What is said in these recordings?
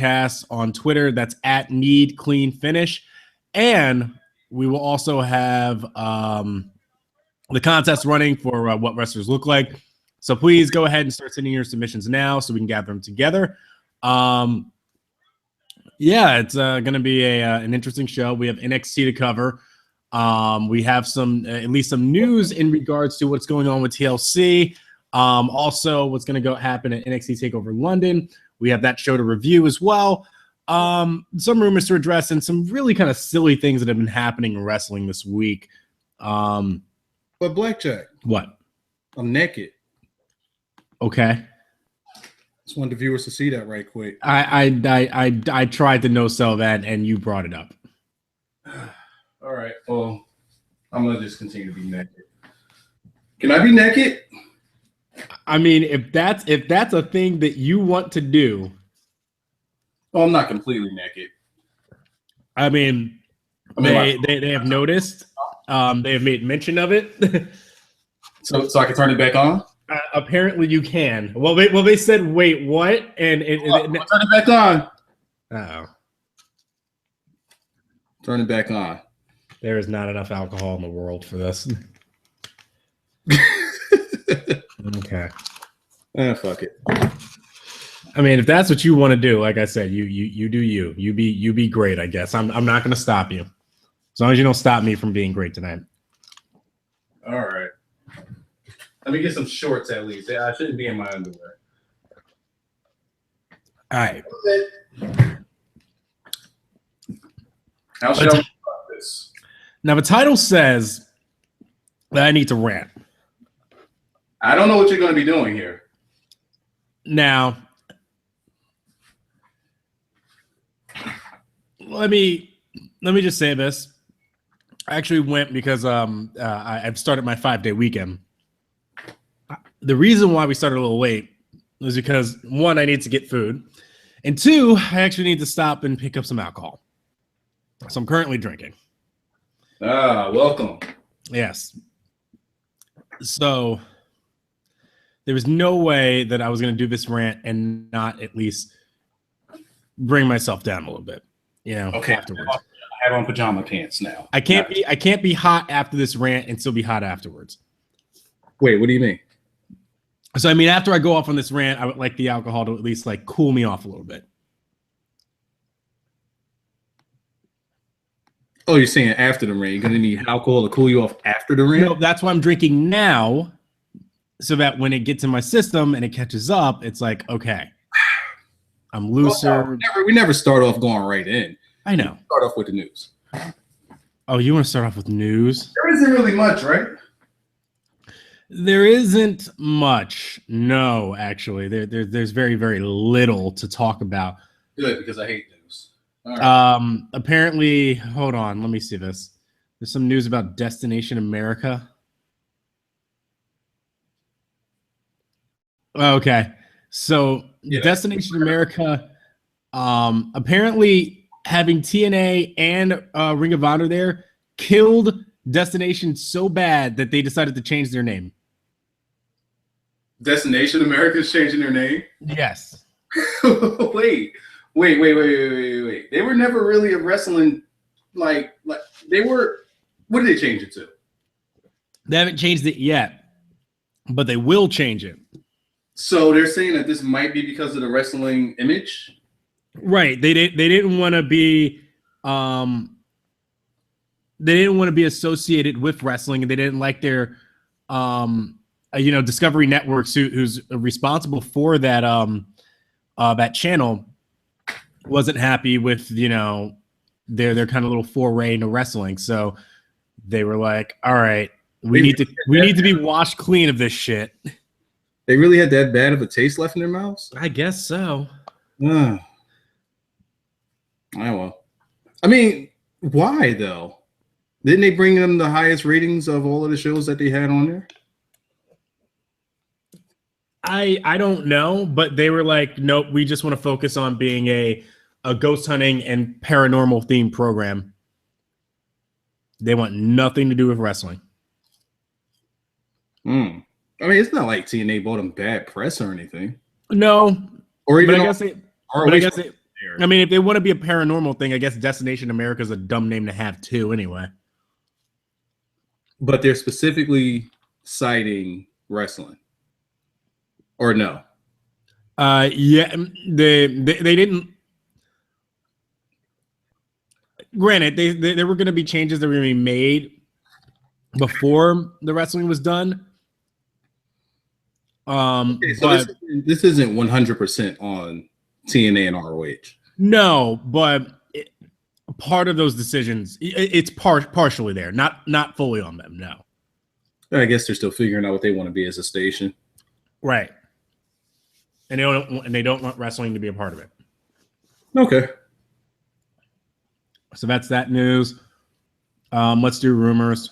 podcast on Twitter. That's at Need Clean Finish. And we will also have the contest running for what wrestlers look like. So please go ahead and start sending your submissions now so we can gather them together. Yeah, it's going to be an interesting show. We have NXT to cover. We have at least some news in regards to what's going on with TLC. Also, what's going to happen at NXT TakeOver London. We have that show to review as well. Some rumors to address and some really kind of silly things that have been happening in wrestling this week. But Blackjack, what? I'm naked. Okay. Just wanted the viewers to see that right quick. I tried to no sell that, and you brought it up. All right. Well, I'm gonna just continue to be naked. Can I be naked? I mean, if that's a thing that you want to do. Well, I'm not completely naked. I mean they have noticed. They have made mention of it. so I can turn it back on? Apparently you can. Well, they said, wait, what? And turn it back on. Uh-oh. Turn it back on. There is not enough alcohol in the world for this. Okay. Fuck it. I mean, if that's what you want to do, like I said, you do you. You be great, I guess. I'm not going to stop you. As long as you don't stop me from being great tonight. All right. Let me get some shorts at least. I shouldn't be in my underwear. All right. How shall we start this? Now, the title says that I need to rant. I don't know what you're going to be doing here. Now, let me just say this. I actually went because I've started my 5-day weekend. The reason why we started a little late was because, one, I need to get food, and two, I actually need to stop and pick up some alcohol. So I'm currently drinking. Welcome. Yes. So there was no way that I was going to do this rant and not at least bring myself down a little bit, Okay. afterwards. I have on pajama pants now. I can't be hot after this rant and still be hot afterwards. Wait, what do you mean? So, I mean, after I go off on this rant, I would like the alcohol to at least cool me off a little bit. Oh, you're saying after the rant? You're going to need alcohol to cool you off after the rant? No, that's why I'm drinking now, so that when it gets in my system and it catches up, it's like, okay, I'm looser. Well, no, we never start off going right in. I know. Start off with the news. Oh, you want to start off with news? There isn't really much, right? There isn't much. No, actually, there's very, very little to talk about. Good, because I hate news. All right. Apparently, hold on, let me see this. There's some news about Destination America. Okay, so yeah. Destination America, apparently having TNA and Ring of Honor there killed Destination so bad that they decided to change their name. Destination America is changing their name? Yes. Wait. They were never really a wrestling like they were. What did they change it to? They haven't changed it yet, but they will change it. So they're saying that this might be because of the wrestling image, right? They didn't want to be they didn't want to be associated with wrestling, and they didn't like their Discovery Networks, who's responsible for that that channel, wasn't happy with their kind of little foray into wrestling. So they were like, all right, we need to be washed clean of this shit. They really had that bad of a taste left in their mouths? I guess so. Oh, well. I mean, why though? Didn't they bring them the highest ratings of all of the shows that they had on there? I don't know, but they were like, nope, we just want to focus on being a ghost hunting and paranormal themed program. They want nothing to do with wrestling. I mean, it's not like TNA bought them bad press or anything. No, or even I guess I mean, if they want to be a paranormal thing, I guess Destination America is a dumb name to have too. Anyway, but they're specifically citing wrestling, or no? Yeah, they didn't. Granted, there were going to be changes that were going to be made before the wrestling was done. Okay, so but this isn't 100% on TNA and ROH. No, but part of those decisions, it's partially there, not fully on them. No, I guess they're still figuring out what they want to be as a station, right? And they don't want wrestling to be a part of it. Okay. So that's that news. Let's do rumors.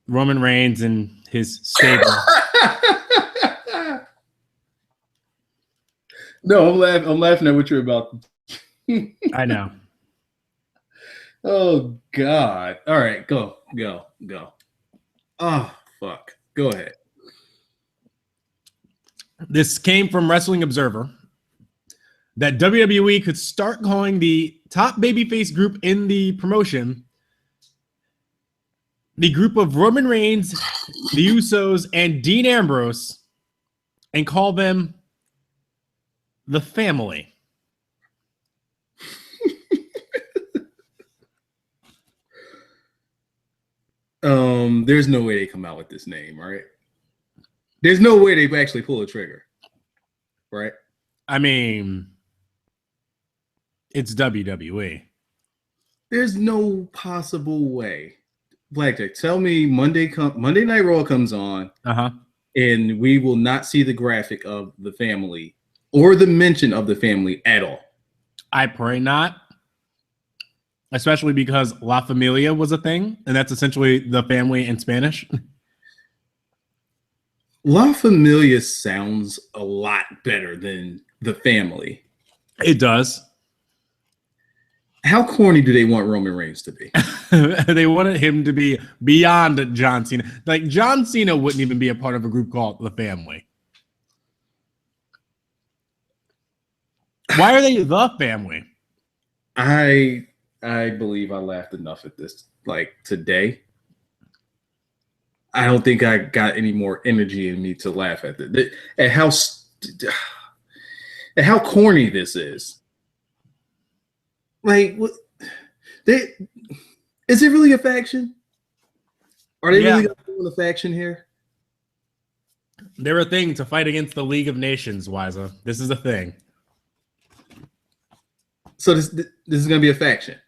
Roman Reigns and his stable. No, I'm laughing at what you're about. I know. Oh God! All right, go. Oh fuck! Go ahead. This came from Wrestling Observer that WWE could start calling the top babyface group in the promotion the group of Roman Reigns, the Usos, and Dean Ambrose, and call them the family. There's no way they come out with this name, right? There's no way they actually pull a trigger, right? I mean, it's WWE. There's no possible way. Blackjack, tell me Monday Night Raw comes on, and we will not see the graphic of the family or the mention of the family at all. I pray not. Especially because La Familia was a thing, and that's essentially the family in Spanish. La Familia sounds a lot better than the family. It does. How corny do they want Roman Reigns to be? They wanted him to be beyond John Cena. Like, John Cena wouldn't even be a part of a group called The Family. Why are they The Family? I believe I laughed enough at this, like, today. I don't think I got any more energy in me to laugh at it. At how corny this is. Like, what? Is it really a faction? Are they really doing a faction here? They're a thing to fight against the League of Nations, Wiza. This is a thing. So this is going to be a faction.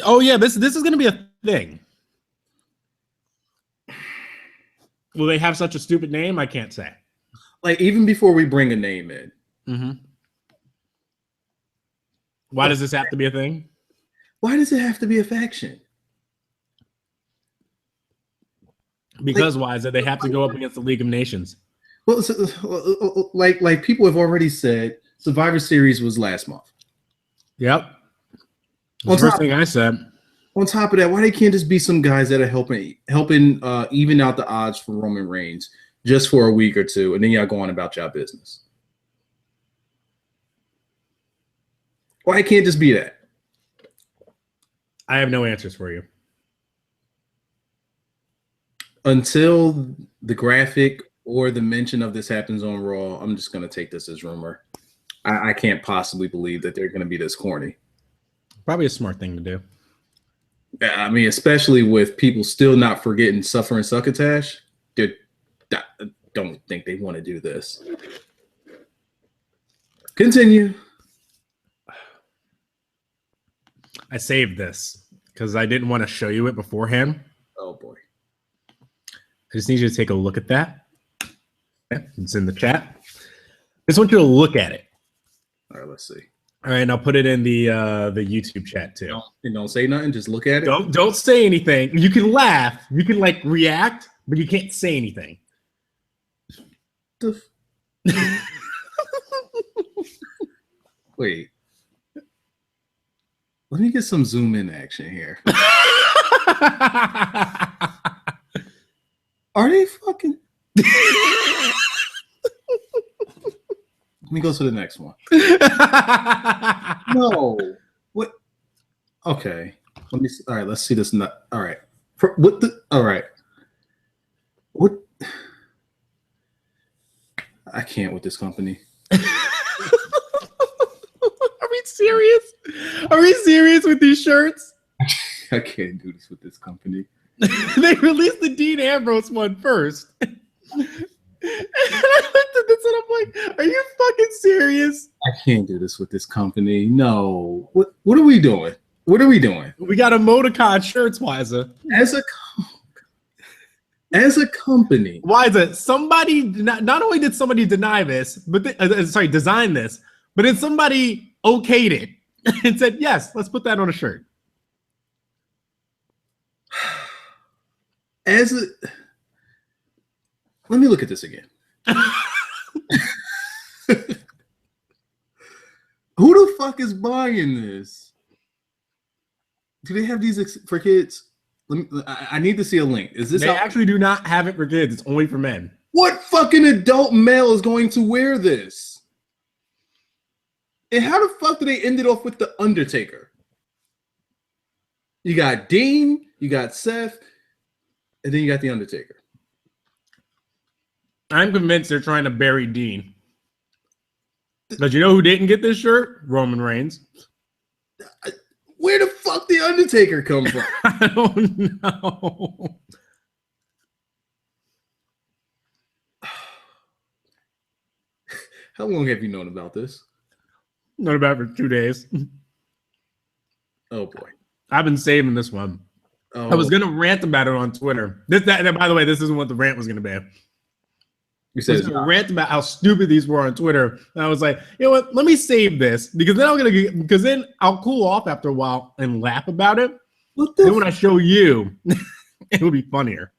Oh yeah, this is going to be a thing. Will they have such a stupid name? I can't say. Like, even before we bring a name in. Mm-hmm. Why does this have to be a thing? Why does it have to be a faction? Because why is it they have to go up against the League of Nations? Well, like people have already said, Survivor Series was last month. Yep. The first thing I said. On top of that, why they can't just be some guys that are helping even out the odds for Roman Reigns just for a week or two, and then y'all go on about y'all business? Why can't just be that? I have no answers for you. Until the graphic or the mention of this happens on Raw, I'm just going to take this as rumor. I can't possibly believe that they're going to be this corny. Probably a smart thing to do. I mean, especially with people still not forgetting Suffer and Succotash. I don't think they want to do this. Continue. I saved this because I didn't want to show you it beforehand. Oh, boy. I just need you to take a look at that. It's in the chat. I just want you to look at it. All right, let's see. All right, and I'll put it in the YouTube chat too. Don't say nothing. Just look at it. Don't say anything. You can laugh. You can like react, but you can't say anything. Wait. Let me get some zoom in action here. Are they fucking? me go to the next one. No. What? Okay. Let me see. All right, let's see this. All right. What the? All right. What? I can't with this company. Are we serious? Are we serious with these shirts? I can't do this with this company. They released the Dean Ambrose one first. And I looked at this and I'm like, are you fucking serious? I can't do this with this company. No. What are we doing? What are we doing? We got emoticon shirts, Wiza. As a company. Wiza, somebody, not only did somebody deny this, but design this, but then somebody okayed it and said, yes, let's put that on a shirt. Let me look at this again. Who the fuck is buying this? Do they have these for kids? I need to see a link. Is this? They actually do not have it for kids. It's only for men. What fucking adult male is going to wear this? And how the fuck do they end it off with the Undertaker? You got Dean, you got Seth, and then you got the Undertaker. I'm convinced they're trying to bury Dean. But you know who didn't get this shirt? Roman Reigns. Where the fuck the Undertaker come from? I don't know. How long have you known about this? Known about it for 2 days. Oh boy. I've been saving this one. Oh. I was gonna rant about it on Twitter. And by the way, this isn't what the rant was gonna be. You said I was gonna rant about how stupid these were on Twitter. And I was like, you know what? Let me save this because then I'll cool off after a while and laugh about it. Then when I show you, it will be funnier.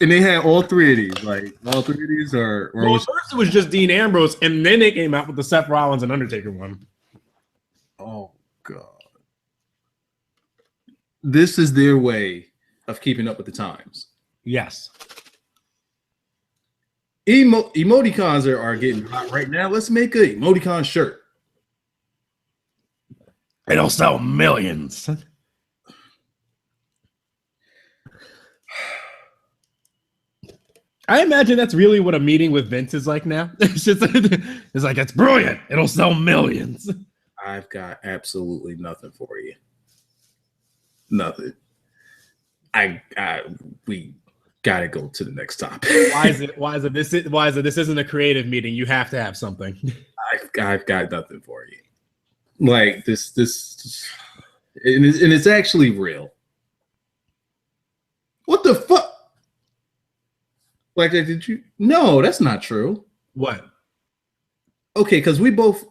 And they had all three of these. Like all three of these are. Well, at first it was just Dean Ambrose, and then they came out with the Seth Rollins and Undertaker one. Oh God. This is their way of keeping up with the times. Yes. Emoticons are getting hot right now. Let's make an emoticon shirt. It'll sell millions. I imagine that's really what a meeting with Vince is like now. It's like, it's brilliant. It'll sell millions. I've got absolutely nothing for you. Nothing. We gotta go to the next topic. Why is it? This isn't a creative meeting. You have to have something. I've got nothing for you. Like this, and it's actually real. What the fuck? Like, did you? No, that's not true. What? Okay, because we both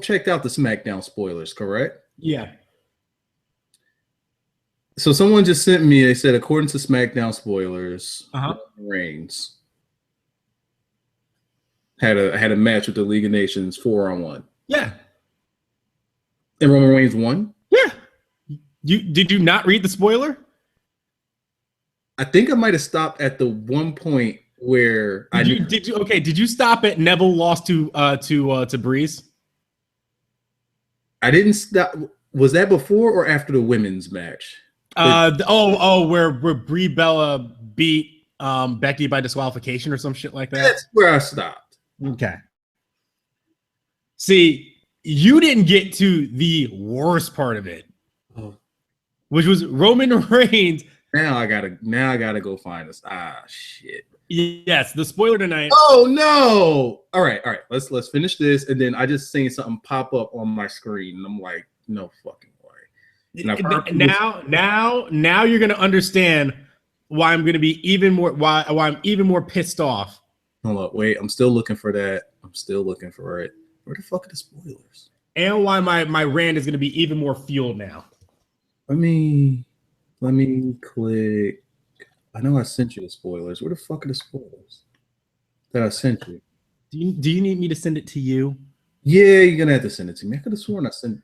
checked out the SmackDown spoilers, correct? Yeah. So someone just sent me. They said, according to SmackDown spoilers, Reigns had a match with the League of Nations 4-on-1. Yeah. And Roman Reigns won. Yeah. Did you not read the spoiler? I think I might have stopped at the one point where did you stop at Neville lost to Breeze? I didn't stop. Was that before or after the women's match? Where Brie Bella beat Becky by disqualification or some shit like that. That's where I stopped. Okay. See, you didn't get to the worst part of it, which was Roman Reigns. Now I gotta go find this. Ah, shit. Yes, the spoiler tonight. Oh no! All right. Let's finish this, and then I just seen something pop up on my screen, and I'm like, no fucking way. Now you're gonna understand why I'm gonna be even more why I'm even more pissed off. Hold up, wait. I'm still looking for that. I'm still looking for it. Where the fuck are the spoilers? And why my rant is gonna be even more fueled now. Let me click. I know I sent you the spoilers. Where the fuck are the spoilers that I sent you? Do you need me to send it to you? Yeah, you're gonna have to send it to me. I could have sworn I sent.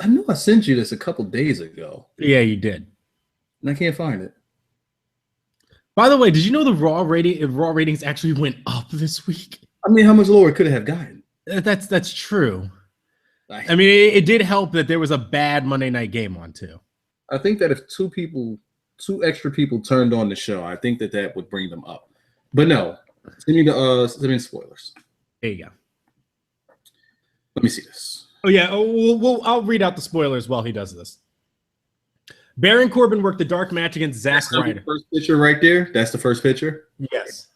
I know I sent you this a couple days ago. Yeah, you did. And I can't find it. By the way, did you know the Raw ratings actually went up this week? I mean, how much lower could it have gotten? That's true. I mean, it did help that there was a bad Monday night game on too. I think that if two extra people turned on the show, I think that would bring them up. But no, send me the spoilers. There you go. Let me see this. Oh yeah, I'll read out the spoilers while he does this. Baron Corbin worked the dark match against Zack Ryder. First picture right there. That's the first picture. Yes.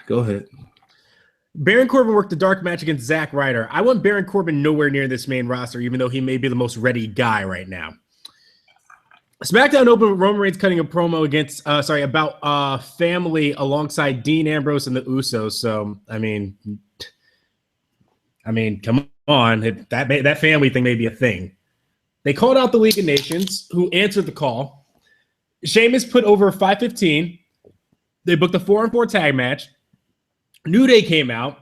Go ahead. Baron Corbin worked the dark match against Zack Ryder. I want Baron Corbin nowhere near this main roster, even though he may be the most ready guy right now. SmackDown opened with Roman Reigns cutting a promo about family alongside Dean Ambrose and the Usos. So, I mean, come on, that family thing may be a thing. They called out the League of Nations, who answered the call. Sheamus put over 515. They booked a 4-on-4 tag match. New Day came out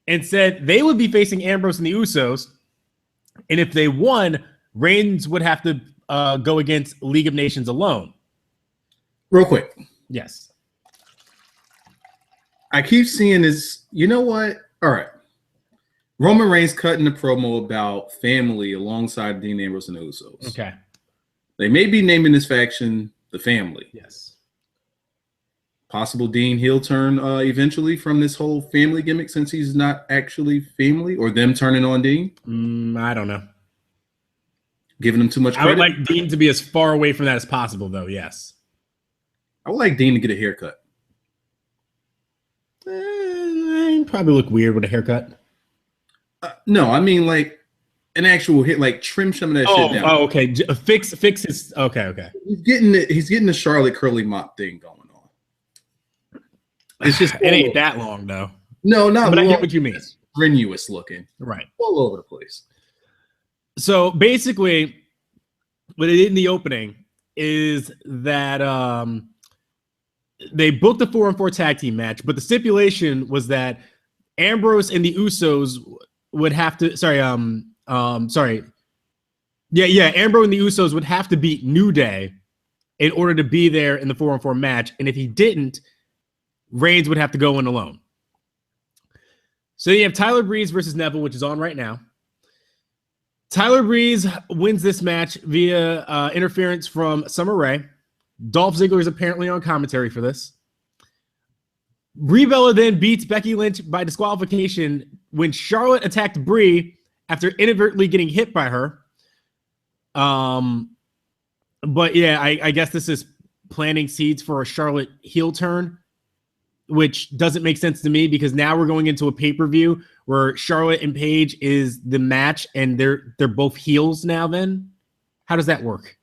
and said they would be facing Ambrose and the Usos. And if they won, Reigns would have to go against League of Nations alone. Real quick. Yes. I keep seeing this. You know what? All right. Roman Reigns cutting a promo about family alongside Dean Ambrose and the Usos. Okay. They may be naming this faction the family. Yes. Possible Dean heel turn eventually from this whole family gimmick, since he's not actually family, or them turning on Dean? I don't know. Giving him too much credit? I would like Dean to be as far away from that as possible, though, yes. I would like Dean to get a haircut. He'd probably look weird with a haircut. No, I mean like an actual hit, like trim some of that shit down. Oh, okay. Fix his. Okay. He's getting the Charlotte curly mop thing going on. It's just it ain't that long though. No, not. But I get what you mean. Strenuous looking, right? All over the place. So basically, what they did in the opening is that they booked the 4-on-4 tag team match, but the stipulation was that Ambrose and the Usos would have to. Ambrose and the Usos would have to beat New Day in order to be there in the 4-on-4 match, and if he didn't, Reigns would have to go in alone. So you have Tyler Breeze versus Neville, which is on right now. Tyler Breeze wins this match via interference from Summer Rae. Dolph Ziggler is apparently on commentary for this. Brie Bella then beats Becky Lynch by disqualification when Charlotte attacked Brie after inadvertently getting hit by her. But yeah, I guess this is planting seeds for a Charlotte heel turn, which doesn't make sense to me because now we're going into a pay-per-view where Charlotte and Paige is the match and they're both heels now then. How does that work?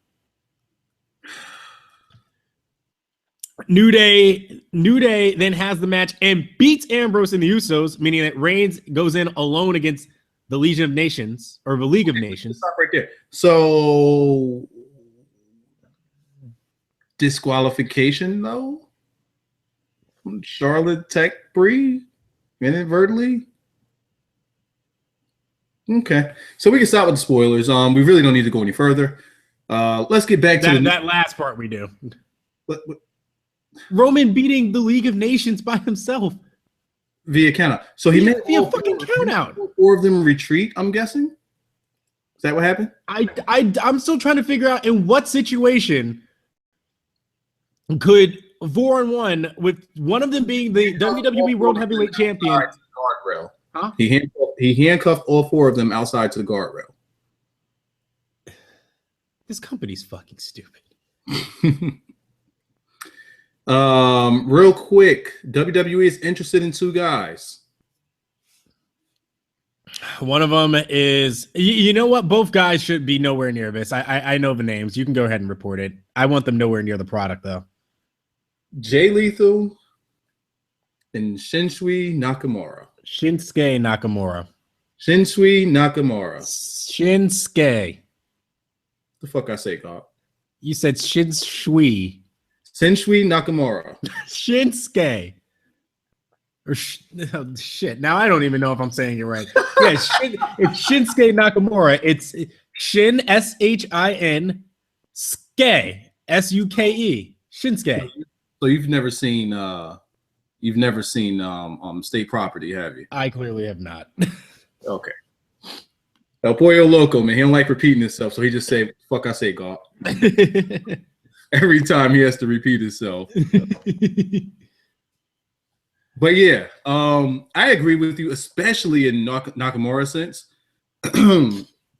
New Day then has the match and beats Ambrose and the Usos, meaning that Reigns goes in alone against the Legion of Nations or the League of Nations. Stop right there. So disqualification though? Charlotte Tech Brie inadvertently. Okay, so we can stop with the spoilers. We really don't need to go any further. Let's get back to that last part. We do. What? Roman beating the League of Nations by himself via countout. So he made via fucking countout. 4 of them retreat. I'm guessing. Is that what happened? I'm still trying to figure out in what situation could 4-on-1 with one of them being the WWE World Heavyweight Champion. Guardrail. Huh? He handcuffed all 4 of them outside to the guardrail. This company's fucking stupid. Real quick, WWE is interested in 2 guys. One of them is, you know what? Both guys should be nowhere near this. I know the names. You can go ahead and report it. I want them nowhere near the product, though. Jay Lethal and Shinsuke Nakamura. Shinsuke Nakamura. The fuck I say, God? You said Shinsuke. Shinsuke Nakamura. Shinsuke. Or oh, shit. Now I don't even know if I'm saying it right. Yeah, it's Shinsuke Nakamura. It's Shin, S-H-I-N, Ske, S-U-K-E. Shinsuke. So you've never seen State Property, have you? I clearly have not. Okay. El Pollo Loco, man, he don't like repeating himself, so he just say, "Fuck, I say God." Every time he has to repeat himself. But yeah, I agree with you, especially in Nakamura sense.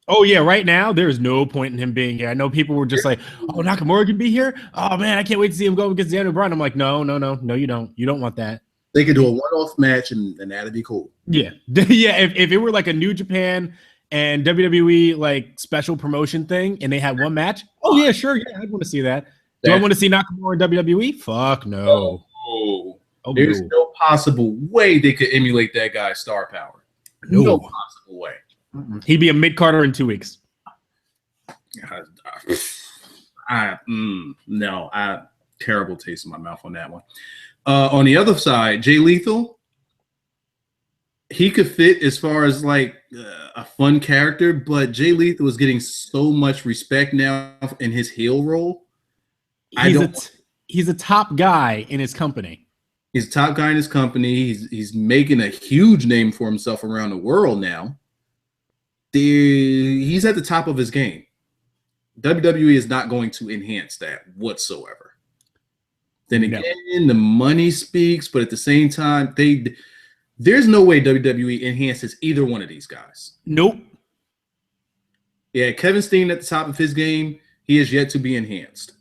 Oh yeah, right now there's no point in him being here. I know people were just like, "Oh, Nakamura can be here. Oh man, I can't wait to see him go against Daniel Bryan." I'm like, no, you don't. You don't want that. They could do a one-off match, and that'd be cool. Yeah, yeah. If it were like a New Japan and WWE like special promotion thing, and they had one match, oh yeah, sure, yeah, I'd want to see that. Do I want to see Nakamura in WWE? Fuck no. Oh, there's no possible way they could emulate that guy's star power. No possible way. He'd be a mid-carder in 2 weeks. Terrible taste in my mouth on that one. On the other side, Jay Lethal, he could fit as far as like a fun character, but Jay Lethal is getting so much respect now in his heel role. He's a top guy in his company. He's a top guy in his company. He's making a huge name for himself around the world now. He's at the top of his game. WWE is not going to enhance that whatsoever. Then again, the money speaks, but at the same time, there's no way WWE enhances either one of these guys. Nope. Yeah, Kevin Steen at the top of his game, he is yet to be enhanced.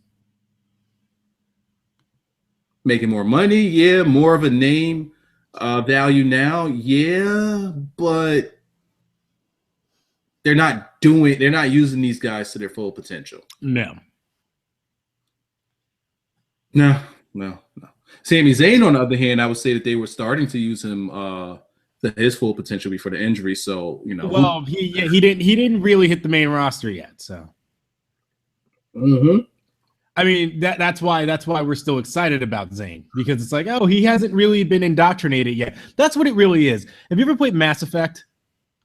Making more money, yeah, more of a name value now, yeah, but they're not using these guys to their full potential. No. Sami Zayn, on the other hand, I would say that they were starting to use him to his full potential before the injury. So, you know. Well, he didn't really hit the main roster yet. So. Mm-hmm. I mean, that's why we're still excited about Zayn, because it's like, oh, he hasn't really been indoctrinated yet. That's what it really is. Have you ever played Mass Effect?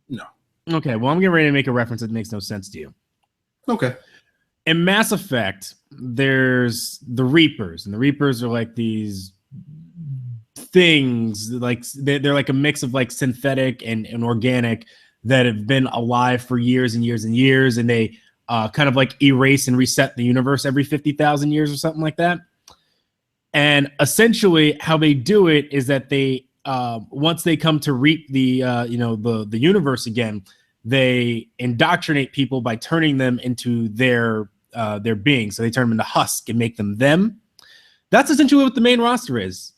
No. Okay, well, I'm getting ready to make a reference that makes no sense to you. Okay. In Mass Effect, there's the Reapers, and the Reapers are like these things, like they're like a mix of like synthetic and organic that have been alive for years and years and years, and they kind of like erase and reset the universe every 50,000 years or something like that. And essentially how they do it is that they, once they come to reap the universe again, they indoctrinate people by turning them into their being. So they turn them into husk and make them. That's essentially what the main roster is.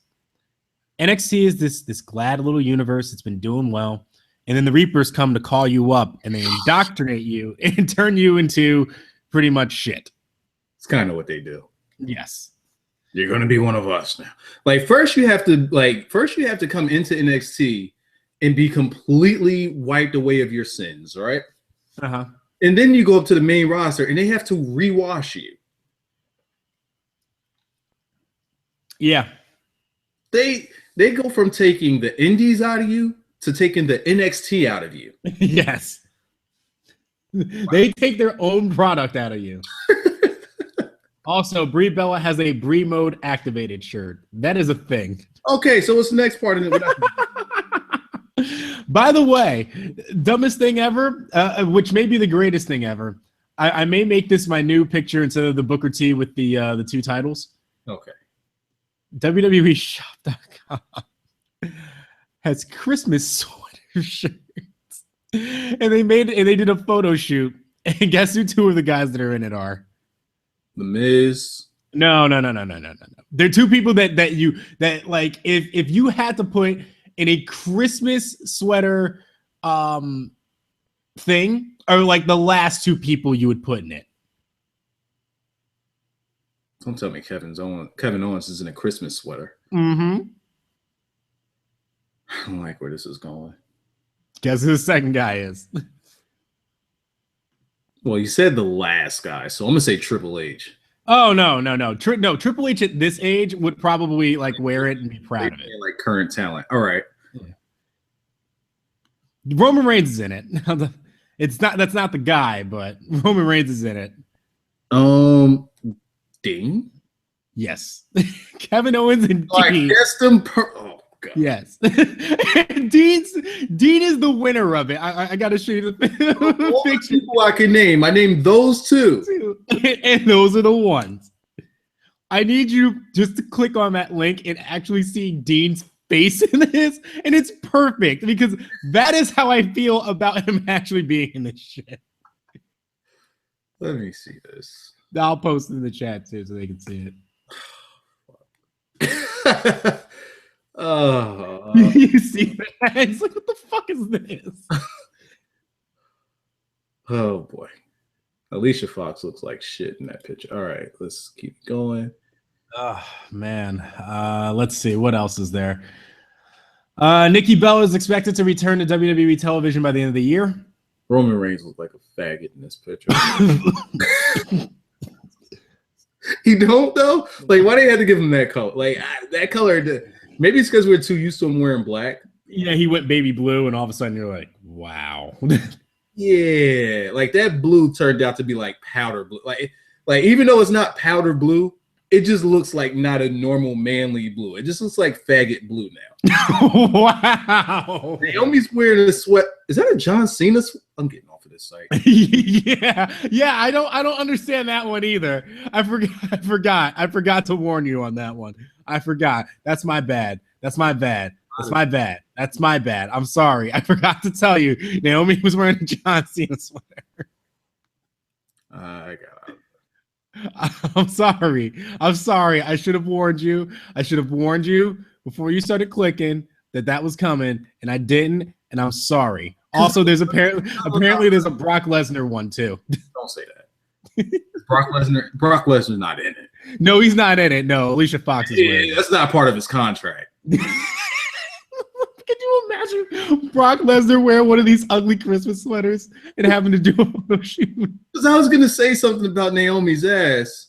NXT is this glad little universe. It's been doing well. And then the Reapers come to call you up and they indoctrinate you and turn you into pretty much shit. It's kind of what they do. Yes. You're going to be one of us now. Like first you have to come into NXT and be completely wiped away of your sins, right? Uh-huh. And then you go up to the main roster and they have to rewash you. Yeah. They go from taking the indies out of you to taking the NXT out of you. Yes. They take their own product out of you. Also, Brie Bella has a Brie mode activated shirt. That is a thing. Okay, so what's the next part of it? By the way, dumbest thing ever, which may be the greatest thing ever. I may make this my new picture instead of the Booker T with the two titles. Okay. WWE Shop.com has Christmas sweater shirts, and they did a photo shoot. And guess who two of the guys that are in it are? The Miz. No. They're two people that like if you had to put in a Christmas sweater thing, or like the last two people you would put in it. Don't tell me Kevin Owens is in a Christmas sweater. Mm-hmm. I don't like where this is going. Guess who the second guy is? Well, you said the last guy, so I'm gonna say Triple H. Oh no! Triple H at this age would probably like wear it and be proud of it. Like current talent. All right. Yeah. Roman Reigns is in it. That's not the guy, but Roman Reigns is in it. Dean? Yes. Kevin Owens and Dean. Oh God. Yes. Dean is the winner of it. I gotta show you the all picture. The people I can name. I named those two. And those are the ones. I need you just to click on that link and actually see Dean's face in this, and it's perfect because that is how I feel about him actually being in this shit. Let me see this. I'll post it in the chat too so they can see it. You see that? It's like, what the fuck is this? Oh boy. Alicia Fox looks like shit in that picture. All right, let's keep going. Oh man. Let's see. What else is there? Nikki Bella is expected to return to WWE television by the end of the year. Roman Reigns looks like a faggot in this picture. He don't though? Like, why they had to give him that color? Like, that color, maybe it's because we're too used to him wearing black. Yeah, he went baby blue, and all of a sudden you're like, wow. Yeah, like that blue turned out to be like powder blue. Like even though it's not powder blue, it just looks like not a normal manly blue. It just looks like faggot blue now. Wow. Naomi's wearing a sweat. Is that a John Cena? I'm getting off of this site. yeah. I don't understand that one either. I forgot to warn you on that one. I forgot. That's my bad. That's my bad. I'm sorry. I forgot to tell you. Naomi was wearing a John Cena sweater. I got it. I'm sorry. I should have warned you. Before you started clicking that was coming, and I didn't, and I'm sorry. Also, there's apparently there's a Brock Lesnar one too. Don't say that. Brock Lesnar's not in it. No, he's not in it. No, Alicia Fox is wearing it. That's not part of his contract. Can you imagine Brock Lesnar wearing one of these ugly Christmas sweaters and having to do a photo shoot? Because I was going to say something about Naomi's ass.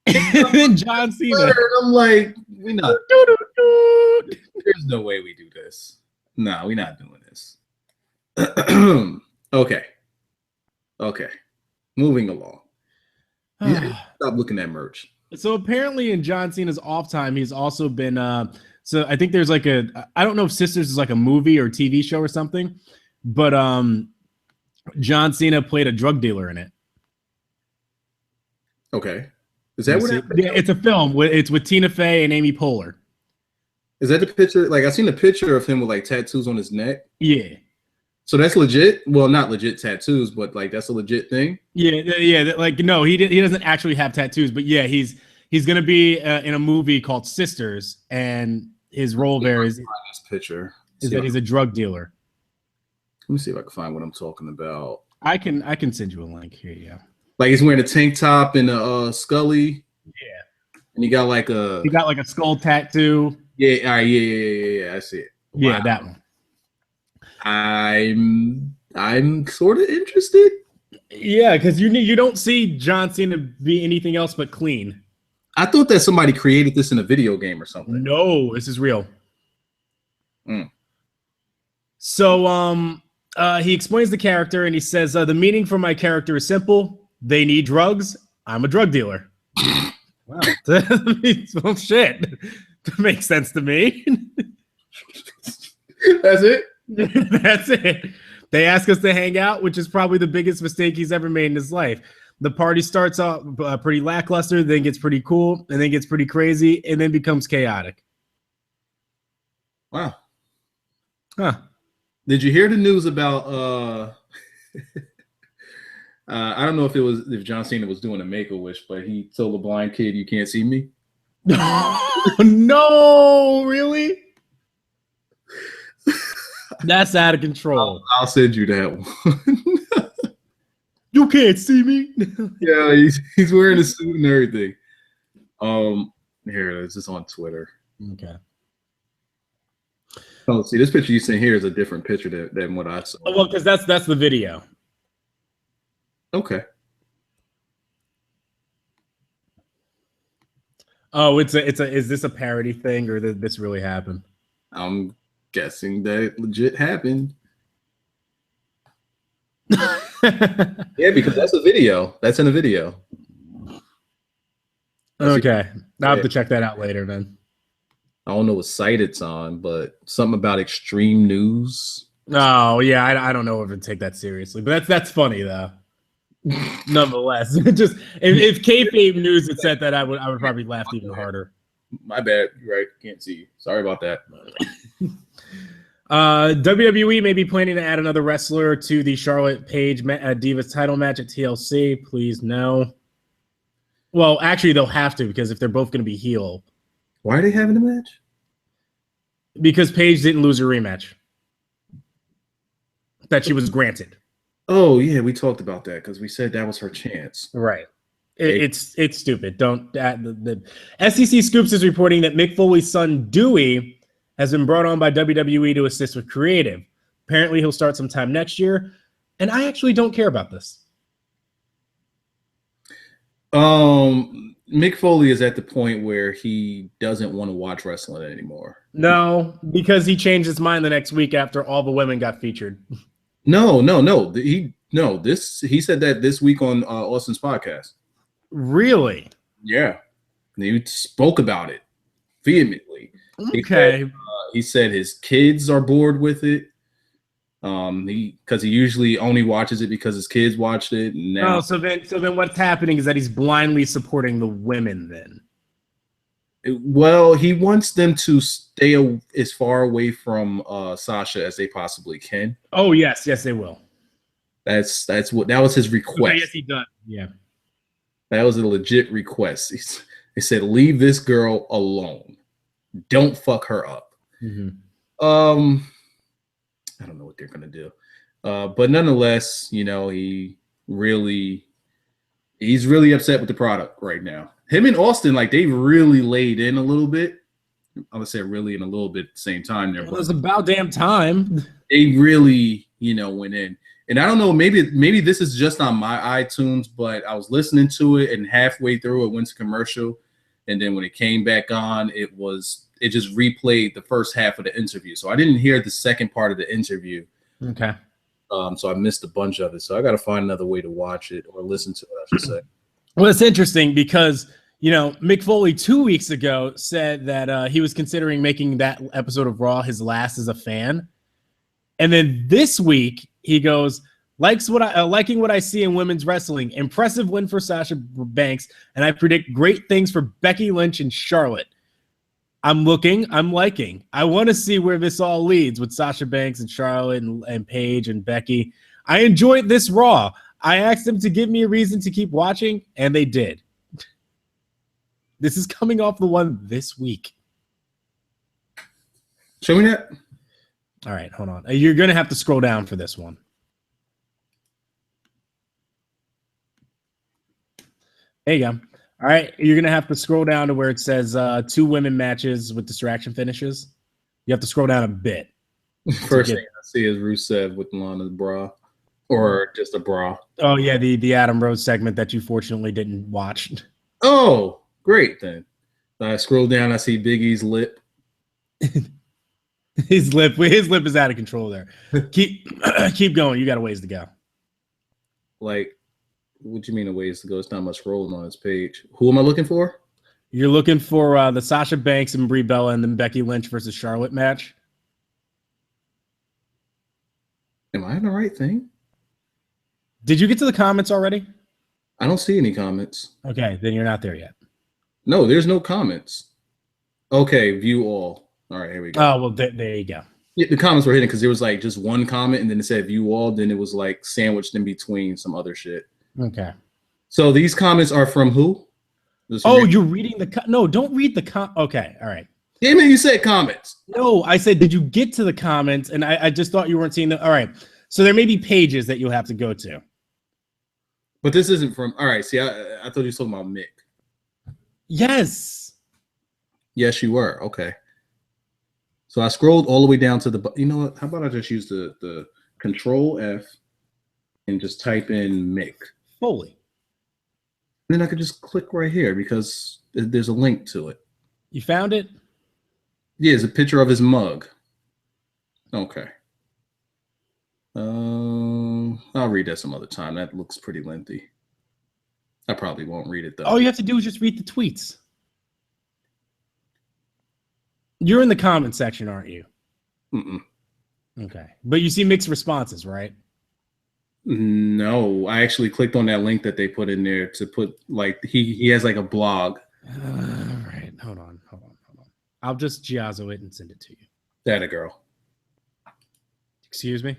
And then John Cena. I'm like, we're not. There's no way we do this. No, we're not doing this. Okay. Moving along. Stop looking at merch. So apparently in John Cena's off time, he's also been so I think there's like I don't know if Sisters is like a movie or TV show or something, but John Cena played a drug dealer in it. Okay. Is that what yeah, it's a film. It's with Tina Fey and Amy Poehler. Is that the picture? Like, I've seen a picture of him with like tattoos on his neck. Yeah. So that's legit. Well, not legit tattoos, but like that's a legit thing. Yeah. Like, no, he doesn't actually have tattoos, but yeah, he's gonna be in a movie called Sisters, and his role there is this picture is that he's a drug dealer. Let me see if I can find what I'm talking about. I can send you a link here. Yeah. Like he's wearing a tank top and a Scully. Yeah. And he got like a skull tattoo. Yeah. All right. Yeah. I see it. Wow. Yeah, that one. I'm sort of interested. Yeah, because you don't see John Cena be anything else but clean. I thought that somebody created this in a video game or something. No, this is real. So he explains the character and he says, the meaning for my character is simple. They need drugs. I'm a drug dealer. Wow. Well, shit. That makes sense to me. That's it? That's it. They ask us to hang out, which is probably the biggest mistake he's ever made in his life. The party starts off pretty lackluster, then gets pretty cool, and then gets pretty crazy, and then becomes chaotic. Wow. Huh. Did you hear the news about I don't know if John Cena was doing a Make-A-Wish, but he told a blind kid, "You can't see me." No, really? That's out of control. I'll send you that one. You can't see me. Yeah, he's wearing a suit and everything. Here it is. It's on Twitter. Okay. Oh, see, this picture you sent here is a different picture than what I saw. Oh, well, because that's the video. Okay. Oh, is this a parody thing or did this really happen? I'm guessing that it legit happened. Yeah, because that's a video. That's in a video. Okay. I'll have to check that out later then. I don't know what site it's on, but something about Extreme News. Oh, yeah. I don't know if I'd take that seriously, but that's funny, though. Nonetheless, just if kayfabe news had said that, I would probably laugh even harder. My bad. You're right. Can't see you. Sorry about that. WWE may be planning to add another wrestler to the Charlotte Paige Divas title match at TLC. Please no. Well, actually, they'll have to, because if they're both going to be heel. Why are they having a match? Because Paige didn't lose her rematch that she was granted. Oh yeah, we talked about that because we said that was her chance. Right. It's stupid. Don't. The SEC Scoops is reporting that Mick Foley's son Dewey has been brought on by WWE to assist with creative. Apparently, he'll start sometime next year, and I actually don't care about this. Mick Foley is at the point where he doesn't want to watch wrestling anymore. No, because he changed his mind the next week after all the women got featured. No. He said that this week on Austin's podcast. Really? Yeah. He spoke about it vehemently. Okay. He said his kids are bored with it. Because he usually only watches it because his kids watched it. And now, so then what's happening is that he's blindly supporting the women then. Well, he wants them to stay as far away from Sasha as they possibly can. Oh yes, they will. That was his request. Okay, yes, he does. Yeah, that was a legit request. He said, "Leave this girl alone. Don't fuck her up." Mm-hmm. I don't know what they're gonna do, but nonetheless, he's really upset with the product right now. Him and Austin, like, they really laid in a little bit. I would say really in a little bit at the same time there. Well, it was about damn time. They really, went in. And I don't know, maybe this is just on my iTunes, but I was listening to it and halfway through it went to commercial. And then when it came back on, it just replayed the first half of the interview. So I didn't hear the second part of the interview. Okay. So I missed a bunch of it. So I got to find another way to watch it or listen to it, I should say. Well, it's interesting because, Mick Foley 2 weeks ago said that he was considering making that episode of Raw his last as a fan. And then this week he goes, liking what I see in women's wrestling. Impressive win for Sasha Banks. And I predict great things for Becky Lynch and Charlotte. I'm liking. I want to see where this all leads with Sasha Banks and Charlotte and Paige and Becky. I enjoyed this Raw. I asked them to give me a reason to keep watching, and they did. This is coming off the one this week. Show me that. All right, hold on. You're going to have to scroll down for this one. There you go. All right, you're going to have to scroll down to where it says 2 women matches with distraction finishes. You have to scroll down a bit. First thing I see is Rusev with Lana's bra. Or just a bra. Oh, yeah, the Adam Rose segment that you fortunately didn't watch. Oh, great then. I scroll down, I see Big E's lip. His lip is out of control there. Keep going. You got a ways to go. Like, what do you mean a ways to go? It's not much scrolling on his page. Who am I looking for? You're looking for the Sasha Banks and Brie Bella and then Becky Lynch versus Charlotte match. Am I on the right thing? Did you get to the comments already? I don't see any comments. Okay, then you're not there yet. No, there's no comments. Okay, view all. All right, here we go. Oh, well, there you go. Yeah, the comments were hidden because there was like just one comment and then it said view all. Then it was like sandwiched in between some other shit. Okay. So these comments are from who? You're reading the no, don't read the okay, all right. Damn it, you said comments. No, I said, did you get to the comments? And I just thought you weren't seeing the. All right. So there may be pages that you'll have to go to. But this isn't from. All right. See, I thought you were talking about Mick. Yes. Yes, you were. Okay. So I scrolled all the way down to the. You know what? How about I just use the Control F and just type in Mick Foley. Then I could just click right here because there's a link to it. You found it? Yeah, it's a picture of his mug. Okay. I'll read that some other time. That looks pretty lengthy. I probably won't read it though. All you have to do is just read the tweets. You're in the comment section, aren't you? Mm-mm. Okay. But you see mixed responses, right? No, I actually clicked on that link that they put in there to put like he has like a blog. All right. Hold on. I'll just Giazzo it and send it to you. That a girl. Excuse me?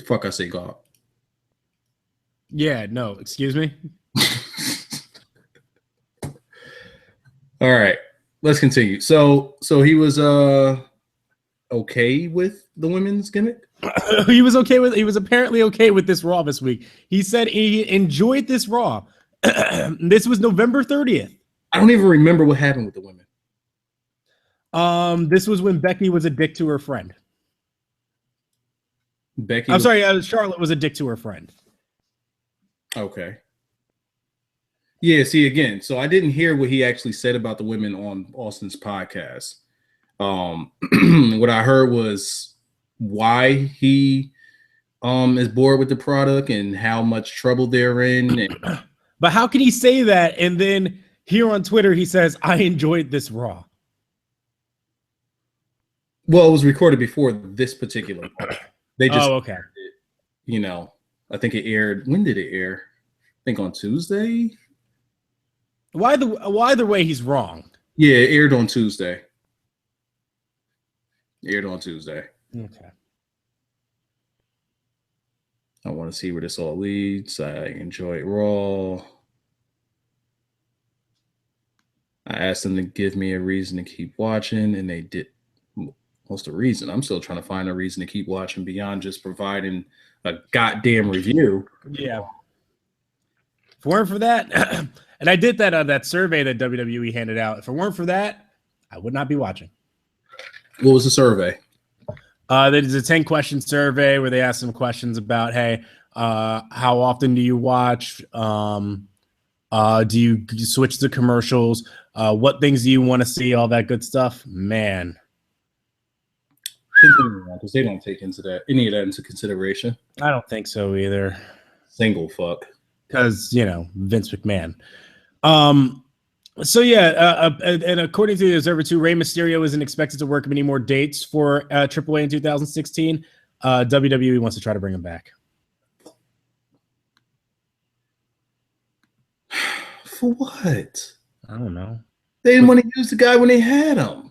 Fuck, I say God. Yeah, no, excuse me? All right, let's continue. So he was okay with the women's gimmick? He was apparently okay with this Raw this week. He said he enjoyed this Raw. This was November 30th. I don't even remember what happened with the women. This was when Becky was a dick to her friend. Charlotte was a dick to her friend. Okay. Yeah, see, again, so I didn't hear what he actually said about the women on Austin's podcast. What I heard was why he is bored with the product and how much trouble they're in. But how can he say that and then here on Twitter he says, I enjoyed this Raw? Well, it was recorded before this particular part. They just okay. You know, I think it aired. When did it air? I think on Tuesday. Either way, he's wrong. Yeah, it aired on Tuesday. Okay. I want to see where this all leads. I enjoy Raw. I asked them to give me a reason to keep watching, and they did. What's the reason? I'm still trying to find a reason to keep watching beyond just providing a goddamn review. Yeah. If it weren't for that, and I did that survey that WWE handed out. If it weren't for that, I would not be watching. What was the survey? There's a 10-question survey where they asked some questions about, hey, how often do you watch? Do you switch to commercials? What things do you want to see? All that good stuff. Man. Because they don't take any of that into consideration. I don't think so either. Single fuck. Because, Vince McMahon. So yeah, and according to the Observer 2, Rey Mysterio isn't expected to work many more dates for AAA in 2016. WWE wants to try to bring him back. For what? I don't know. They didn't want to use the guy when they had him.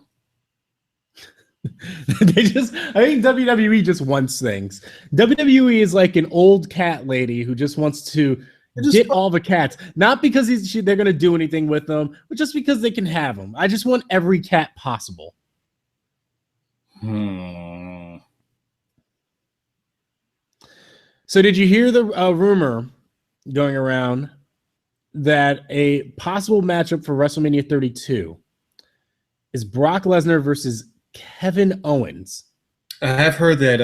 I think WWE just wants things. WWE is like an old cat lady who just wants to get all the cats, not because they're going to do anything with them, but just because they can have them. I just want every cat possible. So did you hear the rumor going around that a possible matchup for WrestleMania 32 is Brock Lesnar versus Kevin Owens? I have heard that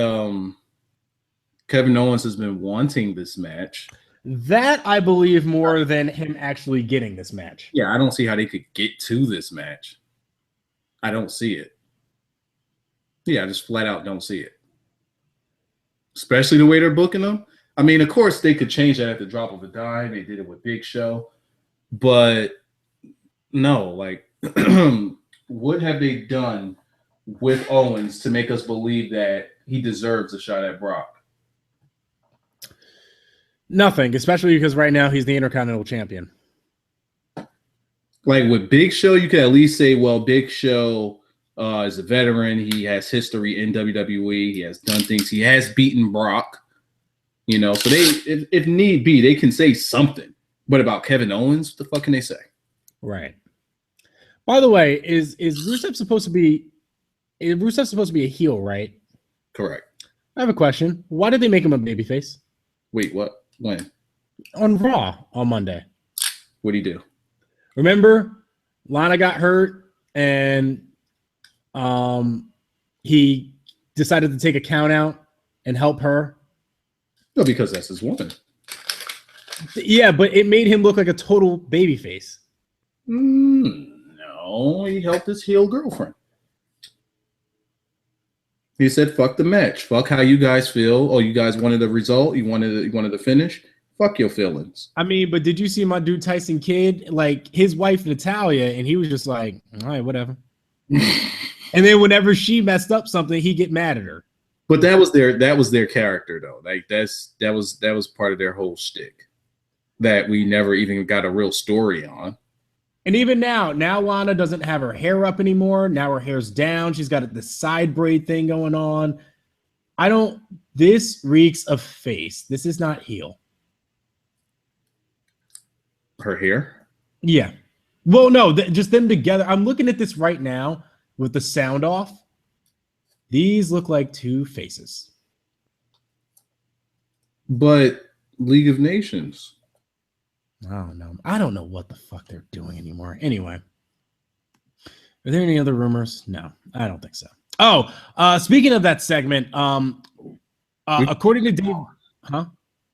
Kevin Owens has been wanting this match. That I believe more than him actually getting this match. Yeah, I don't see how they could get to this match. I don't see it. Yeah, I just flat out don't see it. Especially the way they're booking them. I mean, of course, they could change that at the drop of a dime. They did it with Big Show. But no, like, what have they done with Owens to make us believe that he deserves a shot at Brock? Nothing, especially because right now he's the Intercontinental Champion. Like with Big Show, you could at least say, well, Big Show is a veteran. He has history in WWE. He has done things. He has beaten Brock. So if need be, they can say something. But about Kevin Owens, what the fuck can they say? Right. By the way, is Rusev supposed to be a heel, right? Correct. I have a question. Why did they make him a babyface? Wait, what? When? On Raw on Monday. What'd he do? Remember, Lana got hurt and he decided to take a count out and help her. No, because that's his woman. Yeah, but it made him look like a total babyface. No, he helped his heel girlfriend. He said, fuck the match. Fuck how you guys feel. Oh, you guys wanted a result? You wanted the finish? Fuck your feelings. I mean, but did you see my dude Tyson Kidd? Like his wife Natalia, and he was just like, all right, whatever. And then whenever she messed up something, he'd get mad at her. But that was their character though. Like that was part of their whole shtick that we never even got a real story on. And even now Lana doesn't have her hair up anymore. Now her hair's down. She's got the side braid thing going on. This reeks of face. This is not heel. Her hair? Yeah. Well, no, just them together. I'm looking at this right now with the sound off. These look like two faces. But League of Nations. I don't know. I don't know what the fuck they're doing anymore. Anyway. Are there any other rumors? No, I don't think so. Oh, speaking of that segment, according to Dave,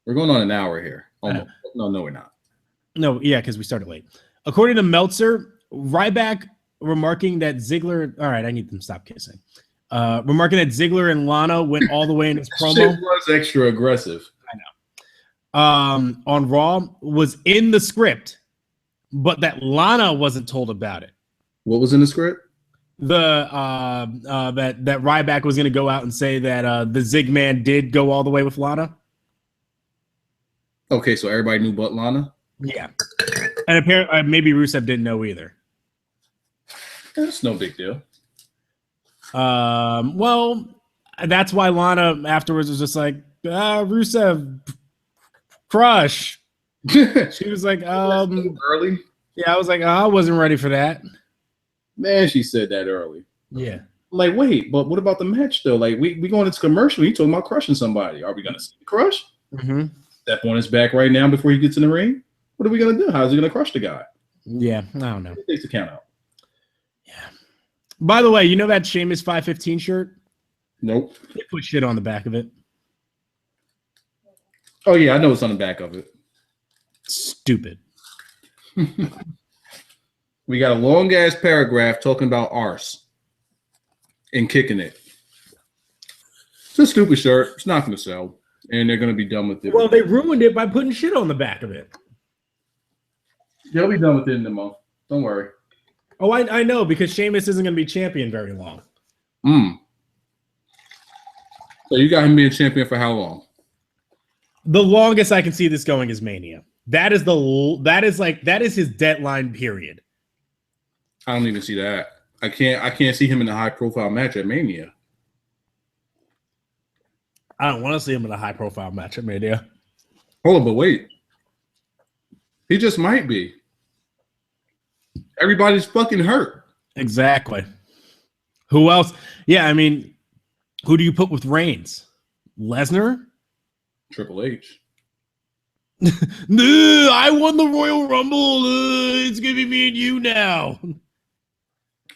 We're going on an hour here. Almost. No, we're not. No, yeah, because we started late. According to Meltzer, Ryback remarking that Ziggler. All right, I need them to stop kissing. Remarking that Ziggler and Lana went all the way in his promo. Shit was extra aggressive. I know. On Raw was in the script, but that Lana wasn't told about it. What was in the script? That Ryback was going to go out and say that the Zig Man did go all the way with Lana. Okay, so everybody knew but Lana. Yeah, and apparently maybe Rusev didn't know either. That's no big deal. Well, that's why Lana afterwards was just like, Rusev, crush. She was like, early. Yeah, I was like, I wasn't ready for that. Man, she said that early. Yeah. Like, wait, but what about the match though? Like, we going into commercial. You talking about crushing somebody? Are we gonna see the crush? Mm-hmm. Step on his back right now before he gets in the ring. What are we gonna do? How's he gonna crush the guy? Yeah, I don't know. He takes the count out. Yeah. By the way, you know that Sheamus 515 shirt? Nope. They put shit on the back of it. Oh yeah, I know what's on the back of it. Stupid. We got a long ass paragraph talking about arse and kicking it. It's a stupid shirt. It's not going to sell, and they're going to be done with it. Well, they ruined it by putting shit on the back of it. They'll be done with it in a month. Don't worry. Oh, I know, because Sheamus isn't going to be champion very long. So you got him being champion for how long? The longest I can see this going is Mania. That is his deadline period. I don't even see that. I can't see him in a high profile match at Mania. I don't want to see him in a high profile match at Mania. Hold on, but wait. He just might be. Everybody's fucking hurt. Exactly. Who else? Yeah, I mean, who do you put with Reigns? Lesnar? Triple H. No, I won the Royal Rumble. It's gonna be me and you now.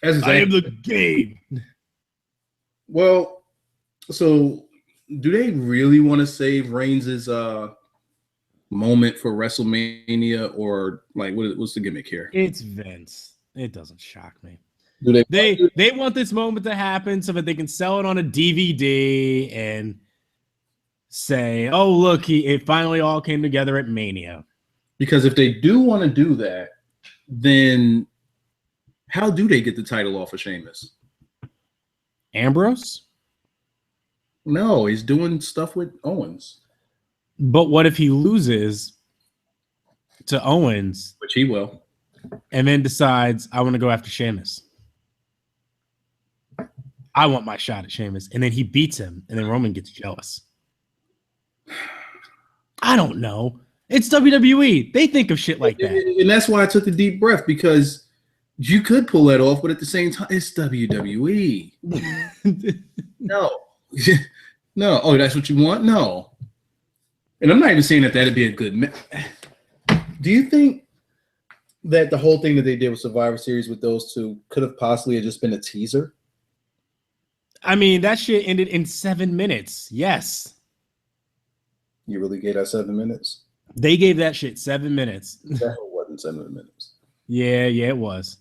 I am the game. Well, so do they really want to save Reigns' moment for WrestleMania, or like what's the gimmick here? It's Vince. It doesn't shock me. Do they want this moment to happen so that they can sell it on a DVD and say, "Oh, look, it finally all came together at Mania." Because if they do want to do that, then how do they get the title off of Sheamus? Ambrose? No, he's doing stuff with Owens. But what if he loses to Owens? Which he will. And then decides, I want to go after Sheamus. I want my shot at Sheamus. And then he beats him. And then Roman gets jealous. I don't know. It's WWE. They think of shit like that. And that's why I took a deep breath, because you could pull that off, but at the same time, it's WWE. No. No. Oh, that's what you want? No. And I'm not even saying that that'd be a good Do you think that the whole thing that they did with Survivor Series with those two could have possibly just been a teaser? I mean, that shit ended in 7 minutes. Yes. You really gave that 7 minutes? They gave that shit 7 minutes. That whole wasn't 7 minutes. Yeah, it was.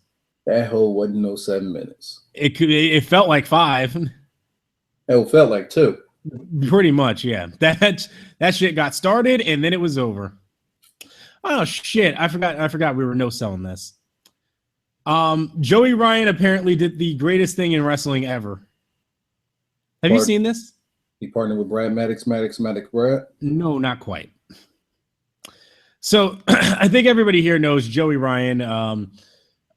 That whole wasn't no 7 minutes. It felt like 5. It felt like 2. Pretty much, yeah. That shit got started and then it was over. Oh shit! I forgot we were no selling this. Joey Ryan apparently did the greatest thing in wrestling ever. Have you seen this? He partnered with Brad Maddox, Brad? No, not quite. So I think everybody here knows Joey Ryan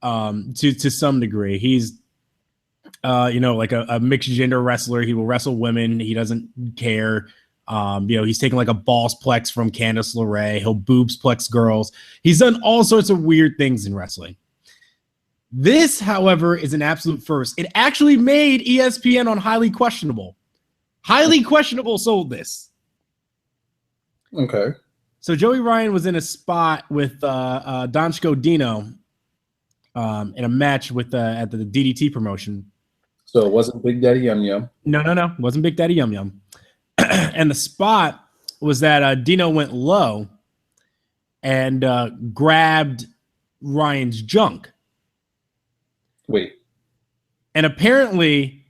to some degree. He's like a mixed gender wrestler. He will wrestle women. He doesn't care. He's taking like a balls plex from Candice LeRae. He'll boobs plex girls. He's done all sorts of weird things in wrestling. This, however, is an absolute first. It actually made ESPN on Highly Questionable. Highly Questionable sold this. Okay. So Joey Ryan was in a spot with Donchko Dino in a match with at the DDT promotion. So it wasn't Big Daddy Yum Yum. No. It wasn't Big Daddy Yum Yum. And the spot was that Dino went low and grabbed Ryan's junk. Wait. And apparently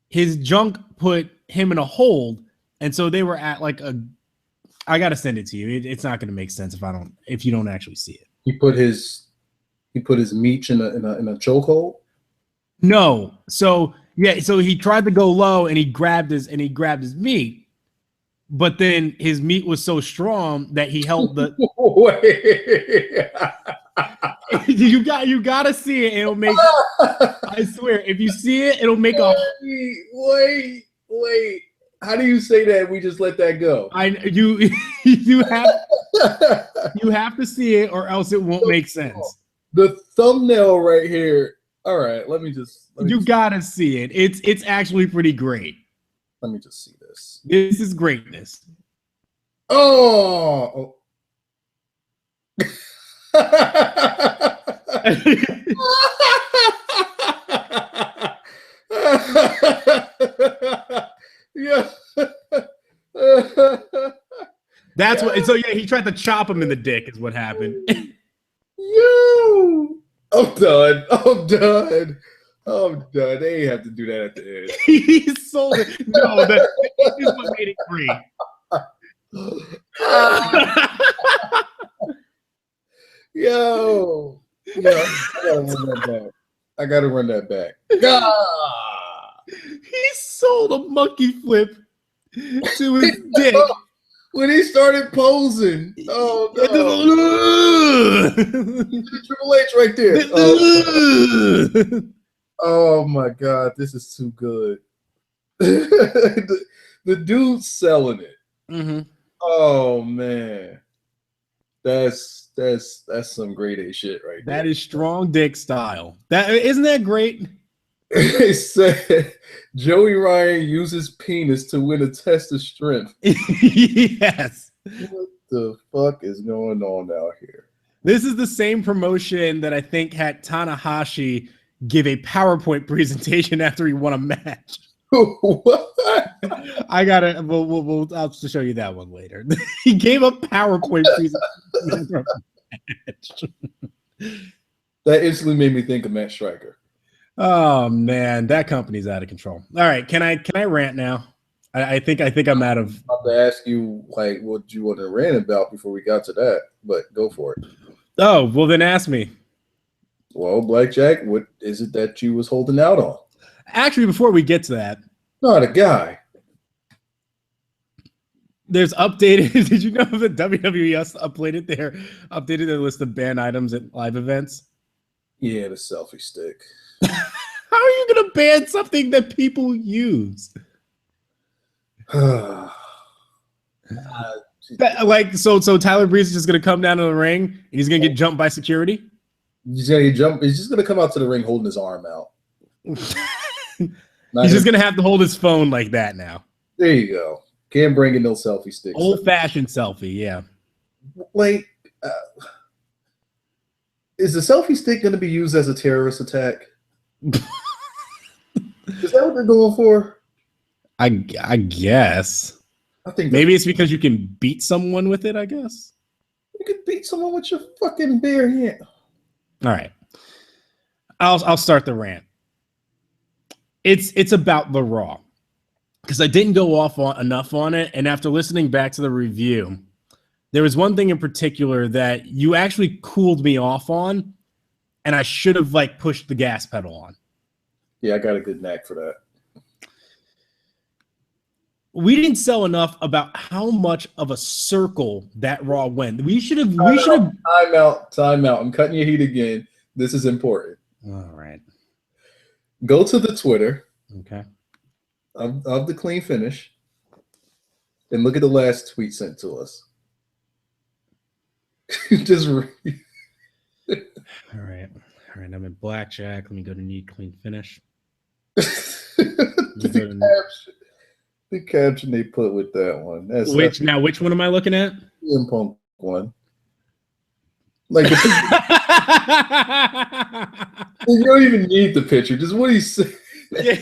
his junk put him in a hold. And so they were at like I got to send it to you. It's not going to make sense if you don't actually see it. He put his meat in a chokehold? No. So he tried to go low and he grabbed his meat, but then his meat was so strong that he held the. you got to see it. It'll make. I swear, if you see it, it'll make a. Wait. How do you say that? We just let that go. You have to see it, or else it won't make sense. The thumbnail right here. All right, you gotta see it. It's actually pretty great. Let me just see this. This is greatness. Oh. Yeah. That's what. So yeah, he tried to chop him in the dick. Is what happened. Yo, I'm done. They ain't have to do that at the end. He sold it. No, that is what made it great. Yo, I gotta run that back. He sold a monkey flip to his dick when he started posing. Oh no! Triple H right there. Oh my God, this is too good. The dude's selling it. Mm-hmm. Oh man, that's some great A shit right there. That is strong dick style. Isn't that great? They said Joey Ryan uses penis to win a test of strength. Yes. What the fuck is going on out here? This is the same promotion that I think had Tanahashi give a PowerPoint presentation after he won a match. What? I gotta. I'll show you that one later. He gave a PowerPoint presentation. That instantly made me think of Matt Striker. Oh man, that company's out of control. All right, can I rant now? I think I'm out of. I'm about to ask you like what you want to rant about before we got to that, but go for it. Oh well, then ask me. Well, Blackjack, what is it that you was holding out on? Actually, before we get to that, not a guy. There's updated. Did you know that WWE updated their list of banned items at live events? Yeah, the selfie stick. How are you gonna ban something that people use? So Tyler Breeze is just gonna come down to the ring and he's gonna get jumped by security. He's just gonna come out to the ring holding his arm out. He's just gonna have to hold his phone like that now. There you go. Can't bring in no selfie sticks. Old-fashioned selfie, yeah. Like, is the selfie stick going to be used as a terrorist attack? Is that what they're going for? I guess. I think maybe it's because you can beat someone with it. I guess you can beat someone with your fucking bare hand. All right, I'll start the rant. It's about the Raw. because I didn't go off enough on it. And after listening back to the review, there was one thing in particular that you actually cooled me off on, and I should have like pushed the gas pedal on. Yeah, I got a good knack for that. We didn't sell enough about how much of a circle that Raw went. We should have. Time out. I'm cutting your heat again. This is important. All right. Go to the Twitter. Okay. Of the clean finish, and look at the last tweet sent to us. Just read. All right. I'm in Blackjack. Let me go to need clean finish. The caption they put with that one. Which one am I looking at? CM Punk one. Like you don't even need the picture. Just what he said. Yeah.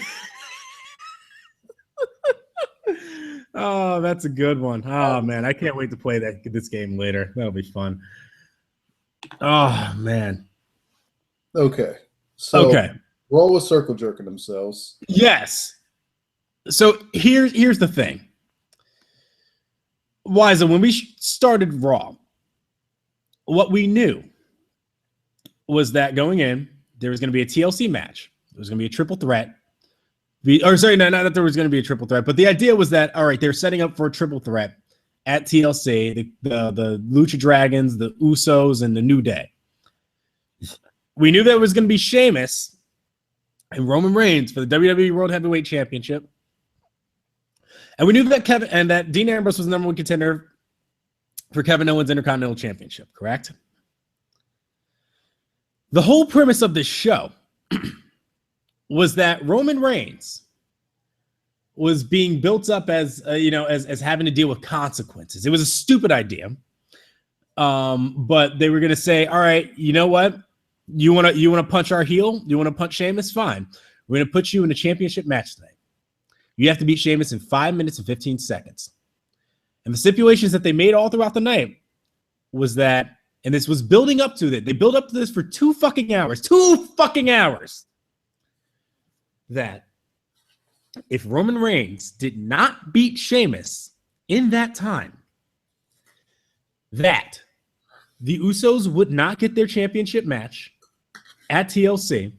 Oh, that's a good one. Oh man, I can't wait to play this game later. That'll be fun. Oh man. Okay. So Raw was circle jerking themselves. Yes. So here's the thing. Wiza, when we started Raw, what we knew was that going in, there was going to be a TLC match. There was going to be a triple threat. Not that there was going to be a triple threat, but the idea was that, all right, they're setting up for a triple threat at TLC, the Lucha Dragons, the Usos, and the New Day. We knew that it was going to be Sheamus and Roman Reigns for the WWE World Heavyweight Championship. And we knew that Dean Ambrose was the number one contender for Kevin Owens' Intercontinental Championship, correct? The whole premise of this show was that Roman Reigns was being built up as having to deal with consequences. It was a stupid idea, but they were going to say, "All right, you know what? You want to punch our heel? You want to punch Sheamus? Fine. We're going to put you in a championship match tonight. You have to beat Sheamus in 5 minutes and 15 seconds." And the stipulations that they made all throughout the night was that, and this was building up to that. They built up to this for 2 fucking hours. 2 fucking hours. That if Roman Reigns did not beat Sheamus in that time, that the Usos would not get their championship match at TLC,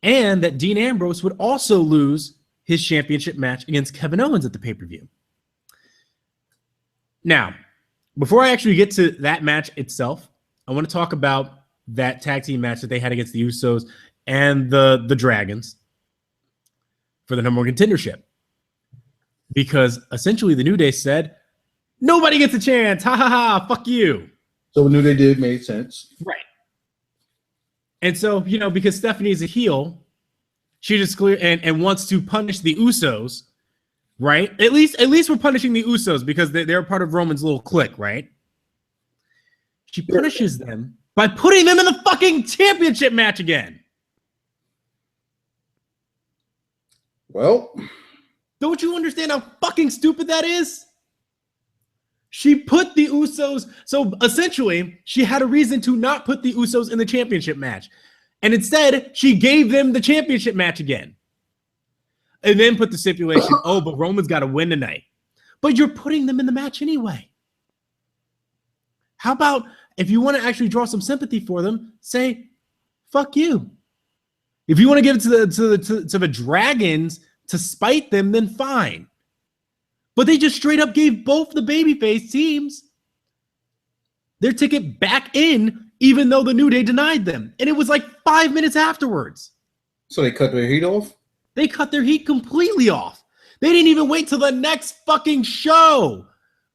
and that Dean Ambrose would also lose his championship match against Kevin Owens at the pay-per-view. Now, before I actually get to that match itself, I want to talk about that tag team match that they had against the Usos and the Dragons for the number one contendership. Because essentially the New Day said, nobody gets a chance. Ha ha ha, fuck you. So the New Day did make sense. Right. And so, because Stephanie is a heel, she just clear and wants to punish the Usos, right? At least we're punishing the Usos because they're part of Roman's little clique, right? She punishes them by putting them in the fucking championship match again. Well, don't you understand how fucking stupid that is? She put the Usos, so essentially she had a reason to not put the Usos in the championship match. And instead, she gave them the championship match again. And then put the stipulation, but Roman's got to win tonight. But you're putting them in the match anyway. How about if you want to actually draw some sympathy for them, say, fuck you. If you want to give it to the Dragons to spite them, then fine. But they just straight up gave both the babyface teams their ticket back in, even though the New Day denied them. And it was like 5 minutes afterwards. So they cut their heat off? They cut their heat completely off. They didn't even wait till the next fucking show.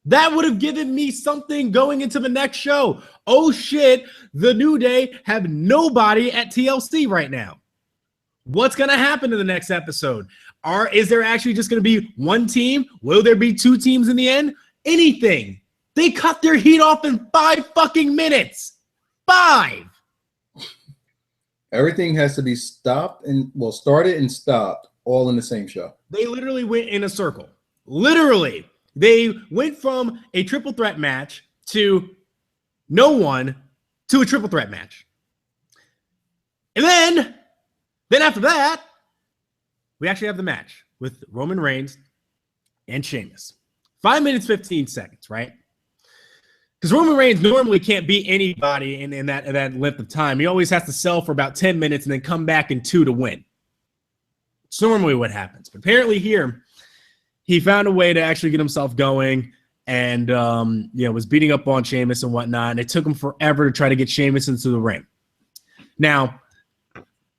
That would have given me something going into the next show. Oh shit, the New Day have nobody at TLC right now. What's going to happen in the next episode? Is there actually just going to be one team? Will there be 2 teams in the end? Anything. They cut their heat off in 5 fucking minutes. 5. Everything has to be started and stopped all in the same show. They literally went in a circle. Literally. They went from a triple threat match to no one to a triple threat match. And then after that, we actually have the match. with Roman Reigns and Sheamus. 5 minutes, 15 seconds, right? Because Roman Reigns normally can't beat anybody in that length of time. He always has to sell for about 10 minutes and then come back in 2 to win. It's normally what happens. But apparently here, he found a way to actually get himself going and was beating up on Sheamus and whatnot. And it took him forever to try to get Sheamus into the ring. Now,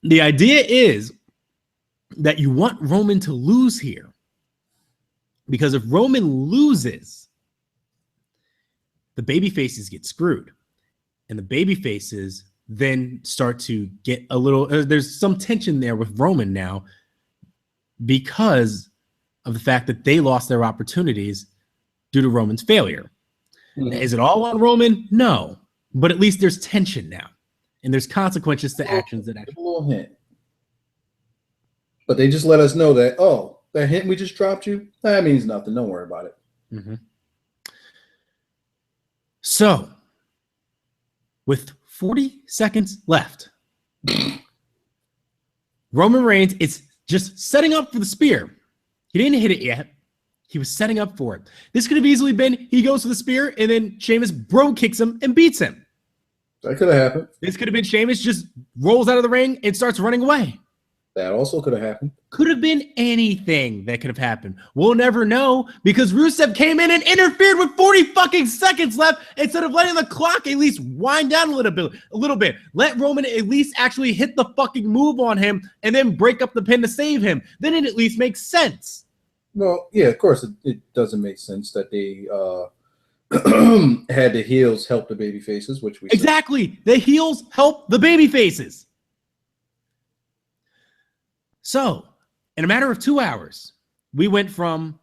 the idea is that you want Roman to lose here. Because if Roman loses, the babyfaces get screwed. And the babyfaces then start to get a little... there's some tension there with Roman now because of the fact that they lost their opportunities due to Roman's failure. Mm-hmm. Is it all on Roman? No. But at least there's tension now. And there's consequences to actions that actually... A little hint. But they just let us know that, oh, that hint we just dropped you, that means nothing. Don't worry about it. Mm-hmm. So, with 40 seconds left, Roman Reigns is just setting up for the spear. He didn't hit it yet. He was setting up for it. This could have easily been he goes for the spear and then Sheamus bro kicks him and beats him. That could have happened. This could have been Sheamus just rolls out of the ring and starts running away. That also could have happened. Could have been anything that could have happened. We'll never know because Rusev came in and interfered with 40 fucking seconds left instead of letting the clock at least wind down a little bit. Let Roman at least actually hit the fucking move on him and then break up the pin to save him. Then it at least makes sense. Well, yeah, of course it doesn't make sense that they had the heels help the baby faces, which we exactly. The heels help the baby faces. So, in a matter of 2 hours, we went from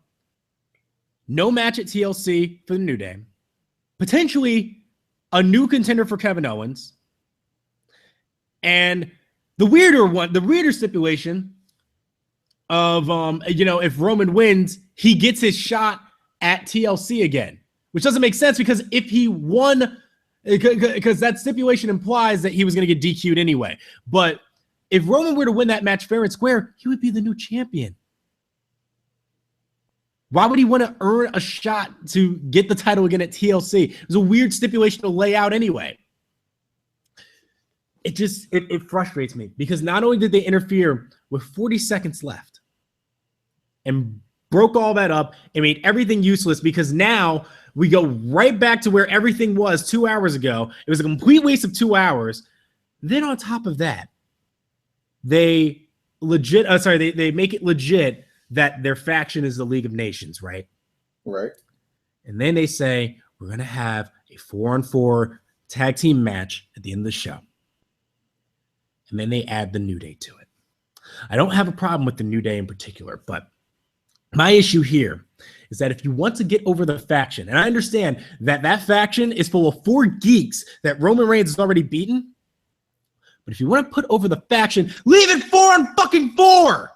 no match at TLC for the New Day, potentially a new contender for Kevin Owens, and the weirder stipulation of, if Roman wins, he gets his shot at TLC again, which doesn't make sense because if he won, because that stipulation implies that he was going to get DQ'd anyway, but if Roman were to win that match fair and square, he would be the new champion. Why would he want to earn a shot to get the title again at TLC? It was a weird stipulation to lay out anyway. It frustrates me because not only did they interfere with 40 seconds left and broke all that up and made everything useless because now we go right back to where everything was 2 hours ago. It was a complete waste of 2 hours. Then on top of that, they make it legit that their faction is the League of Nations, right? Right. And then they say, we're going to have a 4-on-4 tag team match at the end of the show. And then they add the New Day to it. I don't have a problem with the New Day in particular, but my issue here is that if you want to get over the faction, and I understand that that faction is full of 4 geeks that Roman Reigns has already beaten, but if you want to put over the faction, leave it 4-on-4.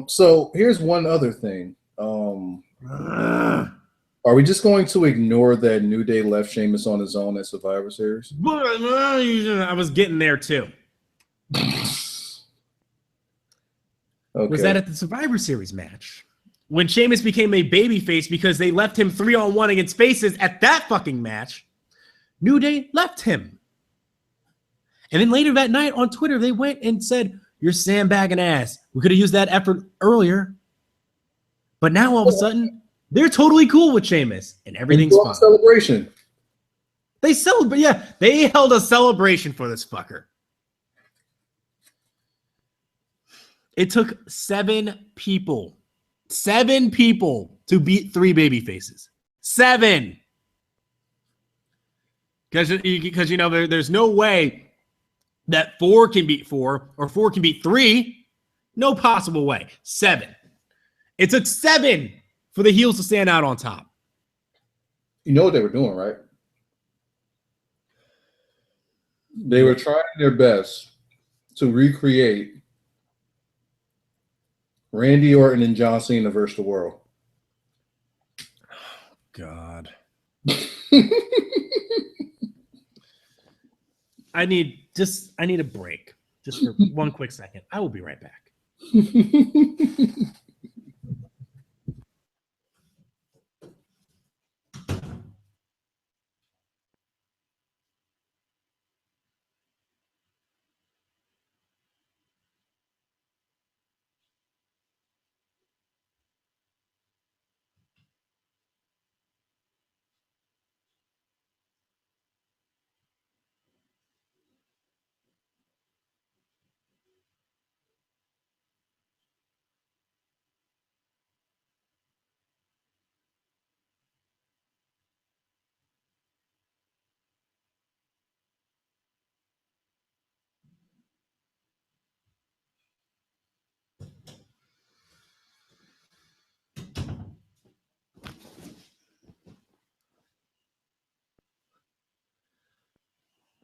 So here's one other thing. Are we just going to ignore that New Day left Sheamus on his own at Survivor Series? I was getting there too. Okay. Was that at the Survivor Series match? When Sheamus became a babyface because they left him 3-on-1 against faces at that fucking match, New Day left him. And then later that night on Twitter, they went and said, you're sandbagging ass. We could have used that effort earlier. But now all of a sudden, they're totally cool with Sheamus and everything's fine. Celebration. They celebrate. Yeah, they held a celebration for this fucker. It took 7 people to beat 3 baby faces. 7. Because there's no way that 4 can beat 4 or 4 can beat 3. No possible way. 7. It took 7 for the heels to stand out on top. You know what they were doing, right? They were trying their best to recreate Randy Orton and John Cena versus the world. God. I need a break just for one quick second. I will be right back.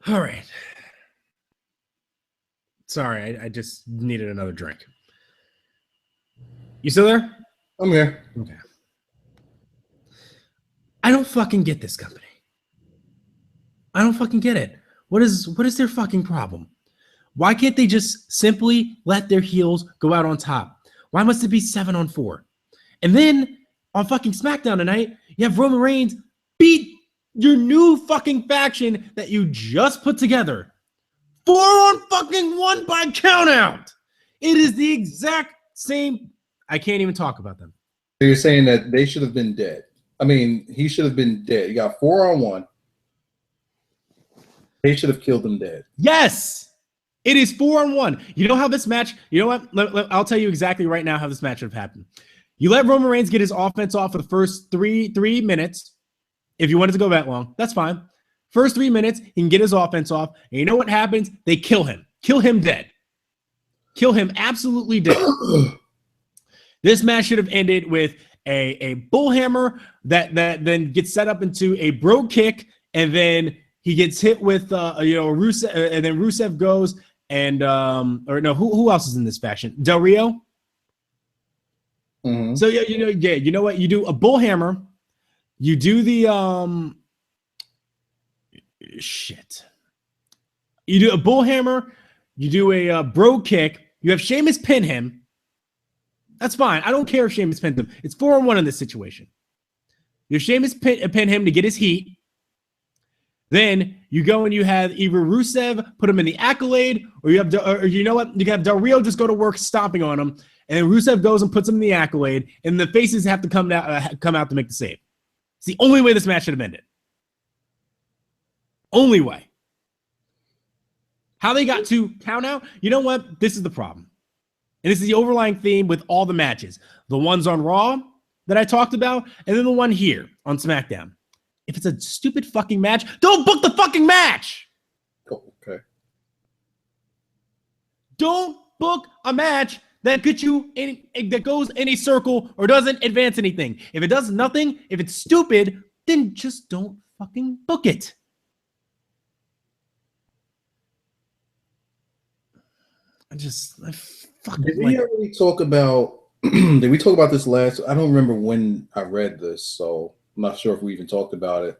All right. Sorry, I just needed another drink. You still there? I'm here. Okay. I don't fucking get this company. I don't fucking get it. What is their fucking problem? Why can't they just simply let their heels go out on top? Why must it be 7-on-4? And then on fucking SmackDown tonight, you have Roman Reigns beat your new fucking faction that you just put together. 4-on-1 by countout. It is the exact same. I can't even talk about them. So you're saying that they should have been dead. I mean, he should have been dead. You got 4-on-1. They should have killed him dead. Yes. It is 4-on-1. You know how this match, you know what? I'll tell you exactly right now how this match would have happened. You let Roman Reigns get his offense off for the first three minutes. If you wanted to go that long, that's fine. First 3 minutes, he can get his offense off. And you know what happens? They kill him. Kill him dead. Kill him absolutely dead. This match should have ended with a bullhammer that then gets set up into a bro kick, and then he gets hit with Rusev, and then Rusev goes and or no, who else is in this faction? Del Rio. Mm-hmm. So you know what? You do a bullhammer, you do the shit. You do a bullhammer, you do a bro kick. You have Sheamus pin him. That's fine. I don't care if Sheamus pinned him. It's 4-on-1 in this situation. You have Sheamus pin him to get his heat. Then you go and you have either Rusev put him in the accolade, or you have, or you know what? You can have Del Rio just go to work stomping on him, and then Rusev goes and puts him in the accolade, and the faces have to come out to make the save. It's the only way this match should have ended. Only way. How they got to count out? You know what? This is the problem. And this is the overlying theme with all the matches. The ones on Raw that I talked about, and then the one here on SmackDown. If it's a stupid fucking match, don't book the fucking match. Oh, okay. Don't book a match that gets you that goes in a circle or doesn't advance anything. If it does nothing, if it's stupid, then just don't fucking book it. Did we already talk about? Did we talk about this last? I don't remember when I read this, so I'm not sure if we even talked about it.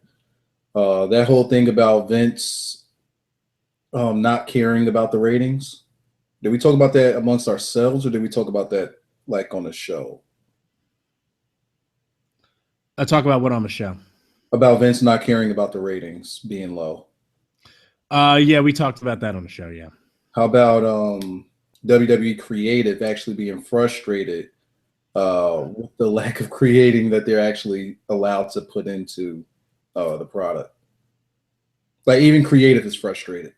That whole thing about Vince not caring about the ratings. Did we talk about that amongst ourselves, or did we talk about that like on the show? I talk about what on the show? About Vince not caring about the ratings being low. Yeah, we talked about that on the show. Yeah. How about WWE Creative actually being frustrated with the lack of creating that they're actually allowed to put into the product? Like even Creative is frustrated.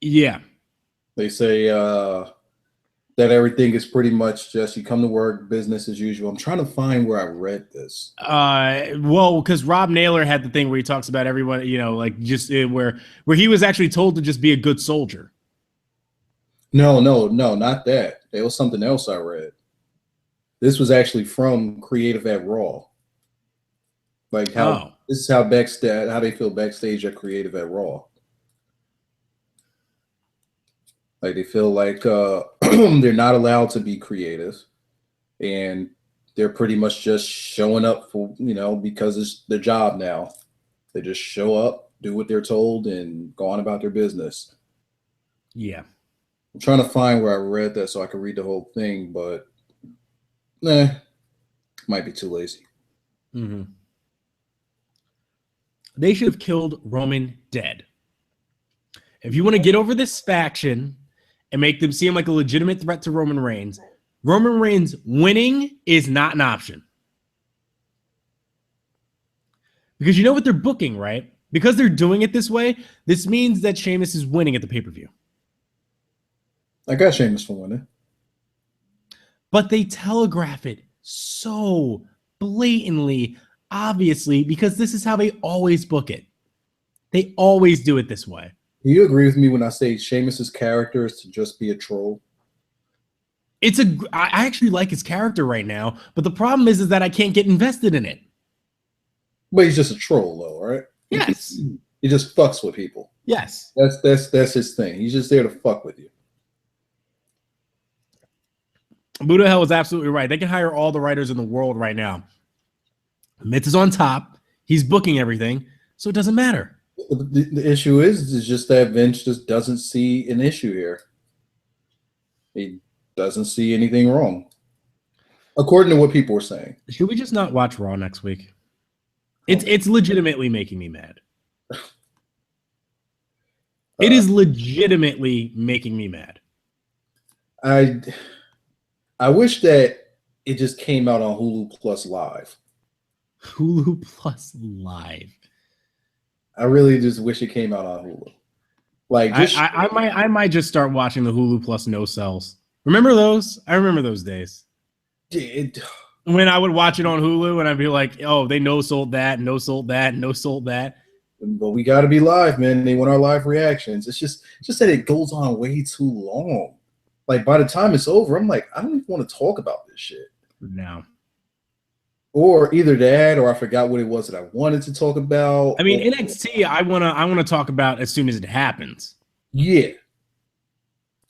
Yeah. They say that everything is pretty much just you come to work, business as usual. I'm trying to find where I read this. Well, because Rob Naylor had the thing where he talks about everyone, like just where he was actually told to just be a good soldier. No, not that. It was something else I read. This was actually from Creative at Raw. Like how this is how backstage, how they feel backstage at Creative at Raw. Like they feel like they're not allowed to be creative, and they're pretty much just showing up for because it's their job now. They just show up, do what they're told, and go on about their business. Yeah. I'm trying to find where I read that so I can read the whole thing, but nah, might be too lazy. Mm-hmm. They should have killed Roman dead. If you want to get over this faction and make them seem like a legitimate threat to Roman Reigns winning is not an option. Because you know what they're booking, right? Because they're doing it this way, this means that Sheamus is winning at the pay-per-view. I got Sheamus for winning. But they telegraph it so blatantly, obviously, because this is how they always book it. They always do it this way. Do you agree with me when I say Sheamus's character is to just be a troll? I actually like his character right now, but the problem is that I can't get invested in it. But he's just a troll, though, right? Yes. He just fucks with people. Yes. That's his thing. He's just there to fuck with you. Buddha Hell is absolutely right. They can hire all the writers in the world right now. Mitz is on top. He's booking everything, so it doesn't matter. The issue is just that Vince just doesn't see an issue here. He doesn't see anything wrong, according to what people are saying. Should we just not watch Raw next week? It's legitimately making me mad. It is legitimately making me mad. I wish that it just came out on Hulu Plus Live. Hulu Plus Live. I really just wish it came out on Hulu. Like, I might just start watching the Hulu Plus no cells. Remember those? I remember those days. When I would watch it on Hulu and I'd be like, oh, they no sold that, no sold that, no sold that. But we got to be live, man. They want our live reactions. It's just that it goes on way too long. Like, by the time it's over, I'm like, I don't even want to talk about this shit. No. Or either that, or I forgot what it was that I wanted to talk about. I mean, NXT, I wanna talk about as soon as it happens. Yeah.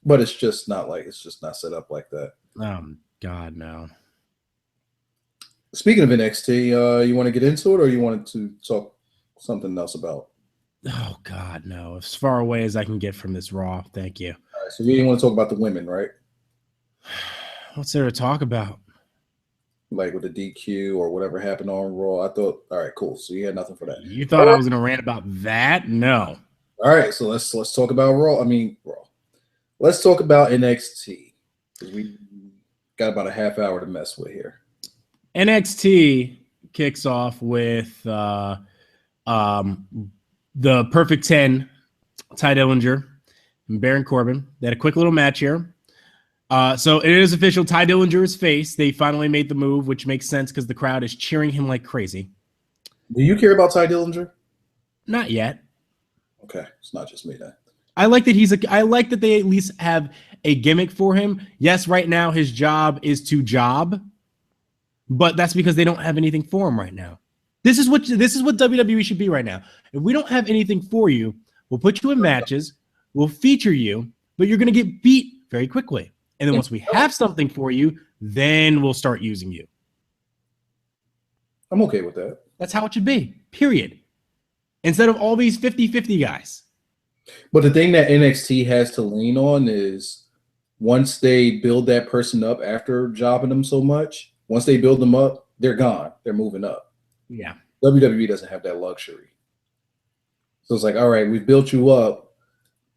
But it's just not set up like that. God, no. Speaking of NXT, you want to get into it, or you wanted to talk something else about? Oh God, no! As far away as I can get from this Raw, thank you. All right, so you didn't want to talk about the women, right? What's there to talk about? Like with the DQ or whatever happened on Raw. I thought, all right, cool. So you had nothing for that. You thought I was gonna rant about that? No. All right, so let's talk about Raw. Raw. Let's talk about NXT because we got about a half hour to mess with here. NXT kicks off with the Perfect 10, Ty Dillinger and Baron Corbin. They had a quick little match here. So it is official. Ty Dillinger is face. They finally made the move, which makes sense because the crowd is cheering him like crazy. Do you care about Ty Dillinger? Not yet. Okay, it's not just me then. I like that I like that they at least have a gimmick for him. Yes, right now his job is to job, but that's because they don't have anything for him right now. This is what WWE should be right now. If we don't have anything for you, we'll put you in matches, we'll feature you, but you're going to get beat very quickly. And then once we have something for you, then we'll start using you. I'm okay with that. That's how it should be, period. Instead of all these 50-50 guys. But the thing that NXT has to lean on is once they build that person up after jobbing them so much, once they build them up, they're gone. They're moving up. Yeah. WWE doesn't have that luxury. So it's like, all right, we've built you up,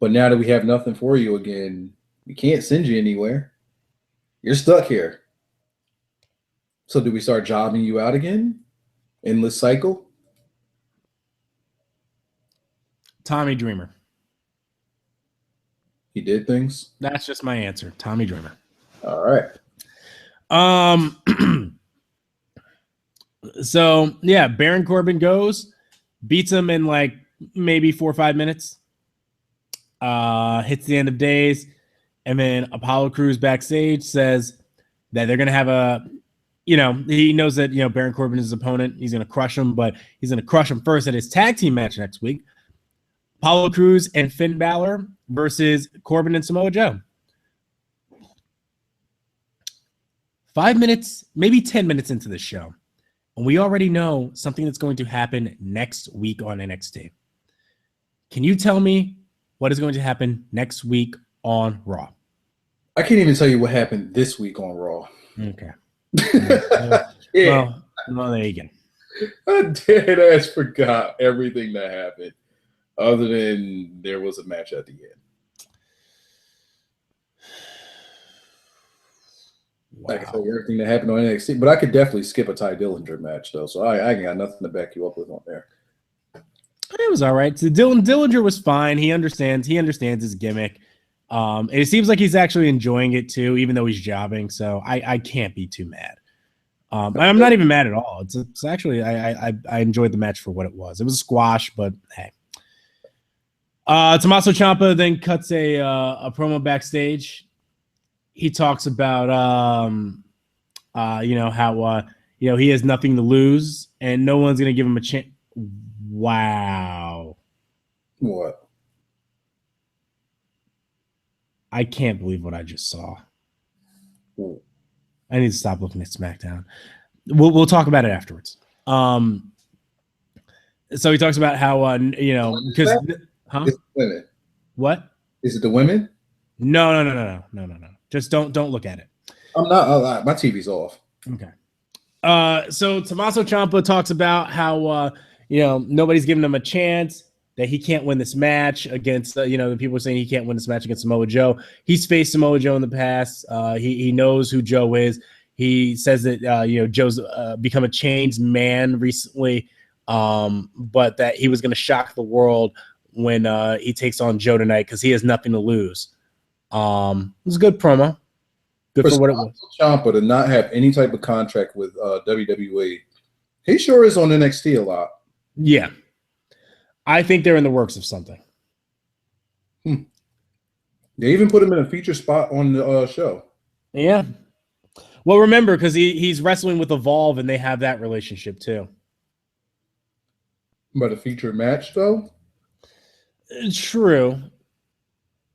but now that we have nothing for you again, we can't send you anywhere. You're stuck here. So do we start jobbing you out again? Endless cycle? Tommy Dreamer. He did things? That's just my answer. Tommy Dreamer. All right. So yeah, Baron Corbin goes, beats him in like maybe 4 or 5 minutes. Hits the end of days, and then Apollo Crews backstage says that they're gonna have he knows that Baron Corbin is his opponent. He's gonna crush him, but he's gonna crush him first at his tag team match next week. Apollo Crews and Finn Balor versus Corbin and Samoa Joe. 5 minutes, maybe 10 minutes into the show, and we already know something that's going to happen next week on NXT. Can you tell me what is going to happen next week on Raw? I can't even tell you what happened this week on Raw. Okay. Yeah. Well, there you go. I dead ass forgot everything that happened, other than there was a match at the end. Wow. I can tell you everything that happened on NXT, but I could definitely skip a Ty Dillinger match though, so I got nothing to back you up with on there. It was all right. So Dillinger was fine. He understands his gimmick. It seems like he's actually enjoying it too, even though he's jobbing. So I can't be too mad. I'm not even mad at all. It's actually I enjoyed the match for what it was. It was a squash, but hey. Tommaso Ciampa then cuts a promo backstage. He talks about how he has nothing to lose and no one's gonna give him a chance. Wow. What? I can't believe what I just saw. Ooh. I need to stop looking at SmackDown. We'll talk about it afterwards. So he talks about how because it's women. What? Is it the women? No. Just don't look at it. I'm not. My TV's off. Okay. So Tommaso Ciampa talks about how nobody's giving him a chance, that he can't win this match against the people are saying he can't win this match against Samoa Joe. He's faced Samoa Joe in the past. He knows who Joe is. He says that Joe's become a changed man recently, but that he was going to shock the world when he takes on Joe tonight because he has nothing to lose. It was a good promo. Good for what it was. Ciampa to not have any type of contract with WWE. He sure is on NXT a lot. Yeah. I think they're in the works of something. They even put him in a feature spot on the show. Yeah. Well, remember, because he's wrestling with Evolve, and they have that relationship too. But a feature match, though? True.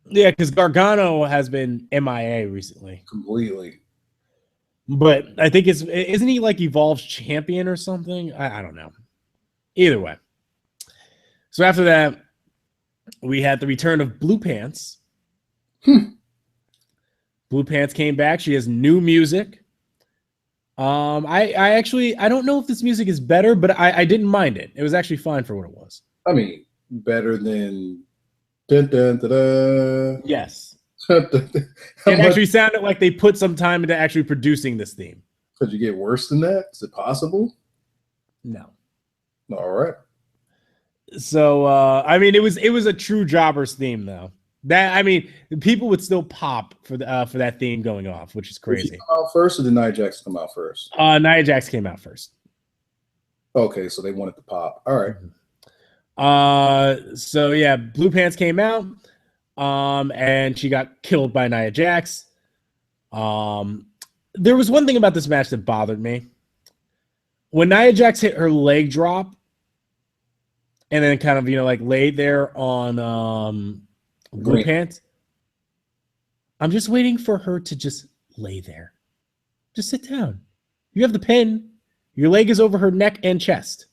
Yeah, because Gargano has been MIA recently. Completely. But I think isn't he like Evolve's champion or something? I don't know. Either way. So after that, we had the return of Blue Pants. Blue Pants came back. She has new music. I don't know if this music is better, but I didn't mind it. It was actually fine for what it was. I mean, better than dun, dun, dun, dun. Yes. It actually sounded like they put some time into actually producing this theme. Could you get worse than that? Is it possible? No. All right. So I mean, it was a true jobbers theme though. People would still pop for that theme going off, which is crazy. Did she come out first, or did Nia Jax come out first? Nia Jax came out first. Okay, so they wanted to pop. All right. So yeah, Blue Pants came out, and she got killed by Nia Jax. There was one thing about this match that bothered me. When Nia Jax hit her leg drop, and then kind of laid there on Blue Pants, I'm just waiting for her to just lay there. Just sit down. You have the pin. Your leg is over her neck and chest.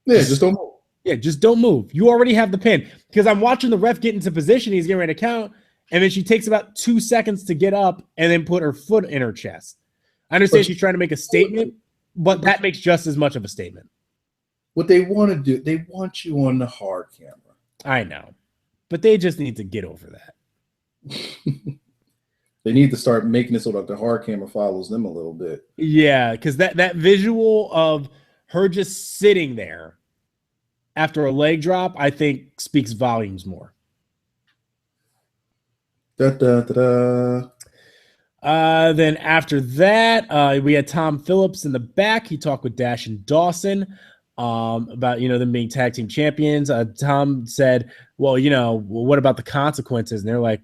Yeah, just don't move. Yeah, just don't move. You already have the pin. Because I'm watching the ref get into position. He's getting ready to count. And then she takes about 2 seconds to get up and then put her foot in her chest. I understand she's trying to make a statement, but that makes just as much of a statement. What they want to do, they want you on the hard camera. I know. But they just need to get over that. They need to start making it so that the hard camera follows them a little bit. Yeah, because that visual of her just sitting there after a leg drop, I think speaks volumes more. Da, da, da, da. Then after that, we had Tom Phillips in the back. He talked with Dash and Dawson about them being tag team champions. Tom said, well, what about the consequences? And they're like,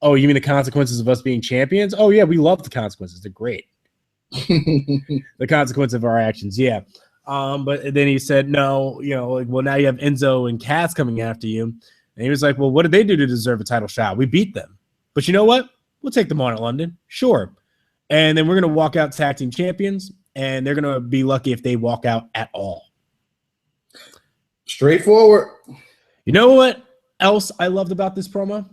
oh, you mean the consequences of us being champions? Oh yeah, we love the consequences. They're great. The consequence of our actions, yeah. But then he said, no, well, now you have Enzo and Cass coming after you. And he was like, well, what did they do to deserve a title shot? We beat them. But you know what? We'll take them on at London. Sure. And then we're going to walk out tag team champions, and they're going to be lucky if they walk out at all. Straightforward. You know what else I loved about this promo?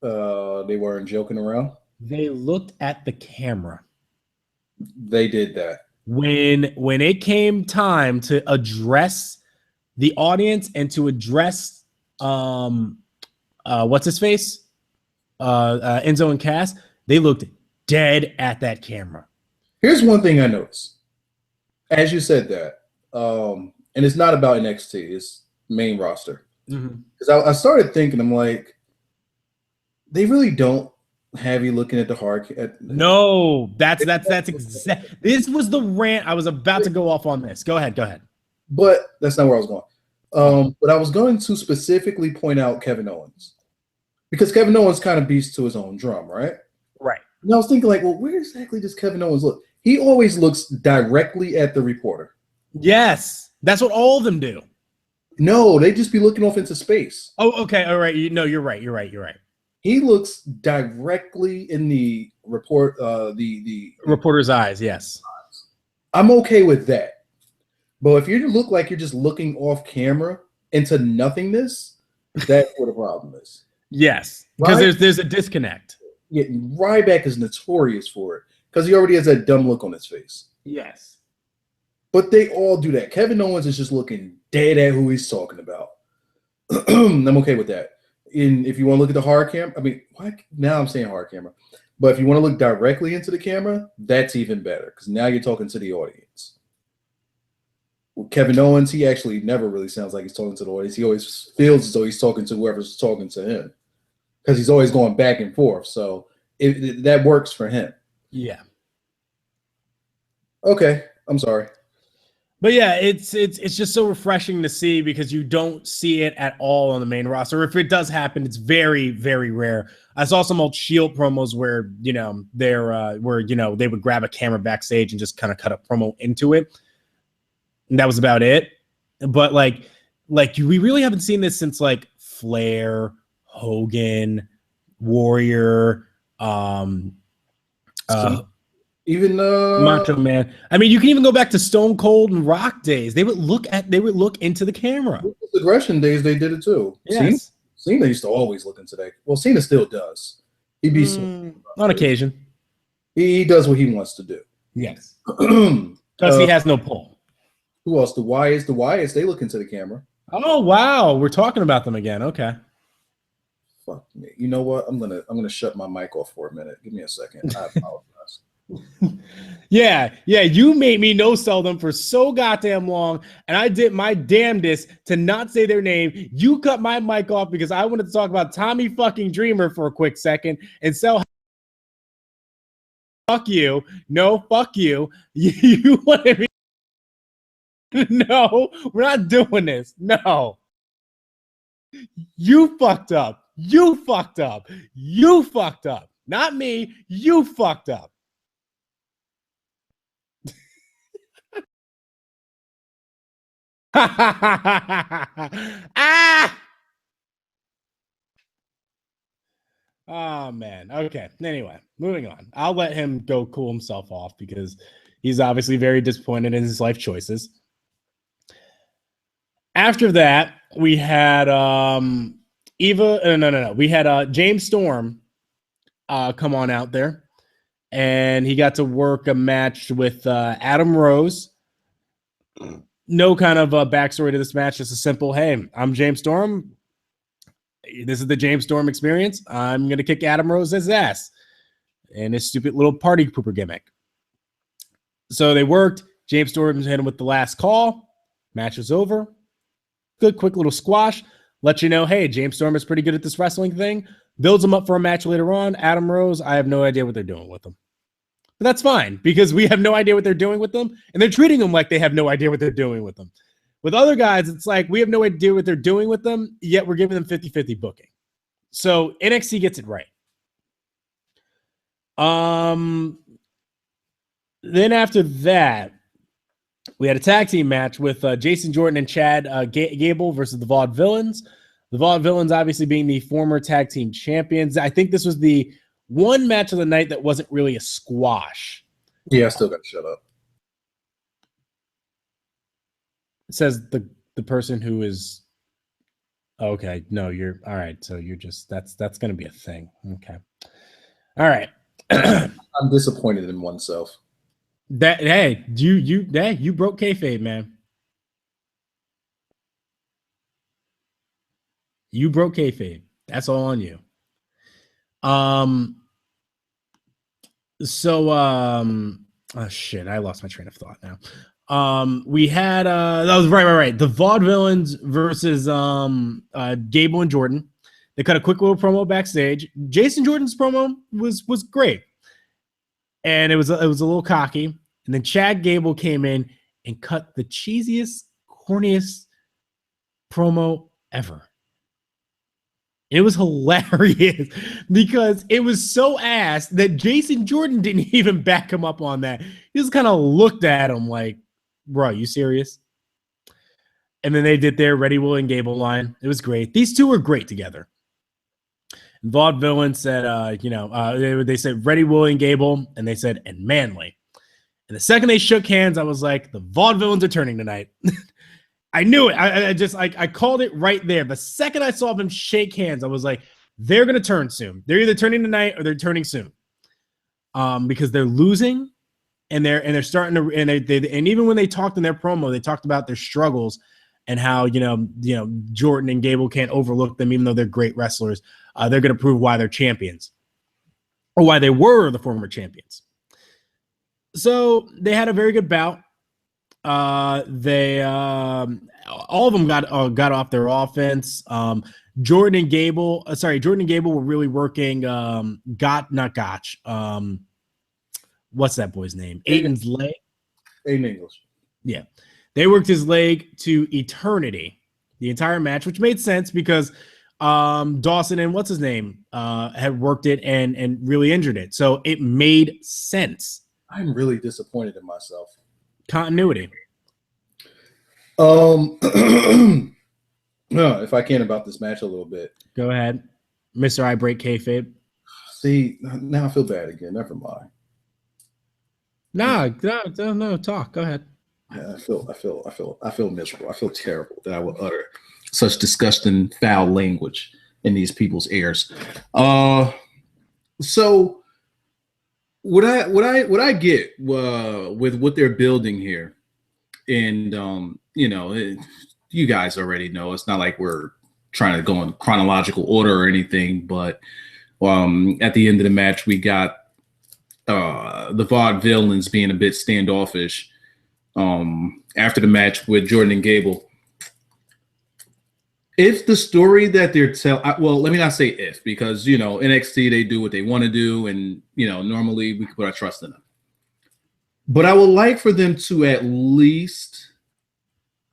They weren't joking around. They looked at the camera. They did that. When it came time to address the audience and to address what's his face? Enzo and Cass, they looked dead at that camera. Here's one thing I noticed. As you said that, and it's not about NXT, it's main roster. Because I started thinking, I'm like, they really don't have you looking at the hard. No, that's exact. This was the rant. I was about to go off on this. Go ahead. But that's not where I was going. But I was going to specifically point out Kevin Owens, because Kevin Owens kind of beats to his own drum, right? Right. And I was thinking, like, well, where exactly does Kevin Owens look? He always looks directly at the reporter. Yes, that's what all of them do. No, they just be looking off into space. Oh, okay, all right. No, you're right. He looks directly in the report, the reporter's eyes. Yes, I'm okay with that. But if you look like you're just looking off camera into nothingness, that's where the problem is. Yes, because there's a disconnect. Yeah, Ryback is notorious for it because he already has that dumb look on his face. Yes. But they all do that. Kevin Owens is just looking dead at who he's talking about. I'm okay with that. If you want to look at the hard camera, I mean, now I'm saying hard camera. But if you want to look directly into the camera, that's even better because now you're talking to the audience. With Kevin Owens, he actually never really sounds like he's talking to the audience. He always feels as though he's talking to whoever's talking to him because he's always going back and forth. So that works for him. Yeah. Okay. I'm sorry. But yeah, it's just so refreshing to see because you don't see it at all on the main roster. If it does happen, it's very, very rare. I saw some old Shield promos where they would grab a camera backstage and just kind of cut a promo into it, and that was about it. But like we really haven't seen this since like Flair, Hogan, Warrior, even Macho Man. I mean, you can even go back to Stone Cold and Rock days. They would look into the camera. Aggression days, they did it too. Yes. Cena used to always look into that. Well, Cena still does. He beats on occasion. He does what he wants to do. Yes. Because he has no pull. Who else? The Wyatts, they look into the camera. Oh wow, we're talking about them again. Okay. Fuck me. You know what? I'm gonna shut my mic off for a minute. Give me a second. I apologize. Yeah, you made me no-sell them for so goddamn long, and I did my damnedest to not say their name. You cut my mic off because I wanted to talk about Tommy fucking Dreamer for a quick second and sell. Fuck you. No, fuck you. You wanted me. No, we're not doing this. No. You fucked up. You fucked up. You fucked up. Not me. You fucked up. Ah! Oh man. Okay. Anyway, moving on. I'll let him go cool himself off because he's obviously very disappointed in his life choices. After that, we had We had James Storm come on out there, and he got to work a match with Adam Rose. No kind of backstory to this match. Just a simple, hey, I'm James Storm. This is the James Storm experience. I'm going to kick Adam Rose's ass and his stupid little party pooper gimmick. So they worked. James Storm hit him with the last call. Match is over. Good, quick little squash. Let you know, hey, James Storm is pretty good at this wrestling thing. Builds him up for a match later on. Adam Rose, I have no idea what they're doing with him. But that's fine because we have no idea what they're doing with them, and they're treating them like they have no idea what they're doing with them. With other guys, it's like we have no idea what they're doing with them, yet we're giving them 50-50 booking. So NXT gets it right. Then after that, we had a tag team match with Jason Jordan and Chad Gable versus the Vaudevillains. The Vaudevillains obviously being the former tag team champions. I think this was the one match of the night that wasn't really a squash. Yeah, I still got to shut up. It says the person who is Okay, no, you're all right. So you're just that's going to be a thing. Okay, all right. I'm disappointed in oneself. That hey, you broke kayfabe, man. You broke kayfabe. That's all on you. So oh shit, I lost my train of thought now. We had that was right. The Vaudevillains versus Gable and Jordan. They cut a quick little promo backstage. Jason Jordan's promo was great. And it was a little cocky. And then Chad Gable came in and cut the cheesiest, corniest promo ever. It was hilarious because it was so ass that Jason Jordan didn't even back him up on that. He just kind of looked at him like, bro, you serious? And then they did their Ready, Will, and Gable line. It was great. These two were great together. Vaudevillain said, they said Ready, Will, and Gable, and they said, and Manly. And the second they shook hands, I was like, the Vaudevillains are turning tonight. I knew it. I called it right there. The second I saw them shake hands, I was like, they're going to turn soon. They're either turning tonight or they're turning soon. Because they're losing and they're starting to, and and even when they talked in their promo, they talked about their struggles and how, Jordan and Gable can't overlook them, even though they're great wrestlers. They're going to prove why they're champions or why they were the former champions. So they had a very good bout. They all of them got off their offense. Jordan and Gable were really working not Gotch. What's that boy's name? Aiden's leg. Aiden English. Yeah. They worked his leg to eternity the entire match, which made sense because Dawson and what's his name had worked it and really injured it. So it made sense. I'm really disappointed in myself. Continuity. If I can about this match a little bit. Go ahead, Mr. I break kayfabe. See, now I feel bad again. Never mind. No, talk. Go ahead. Yeah, I feel miserable. I feel terrible that I will utter such disgusting, foul language in these people's ears. So what I get with what they're building here, and you guys already know it's not like we're trying to go in chronological order or anything, but at the end of the match we got the Vaudevillains being a bit standoffish after the match with Jordan and Gable. If the story that they're telling, well, let me not say if, because NXT, they do what they want to do, and normally we can put our trust in them. But I would like for them to at least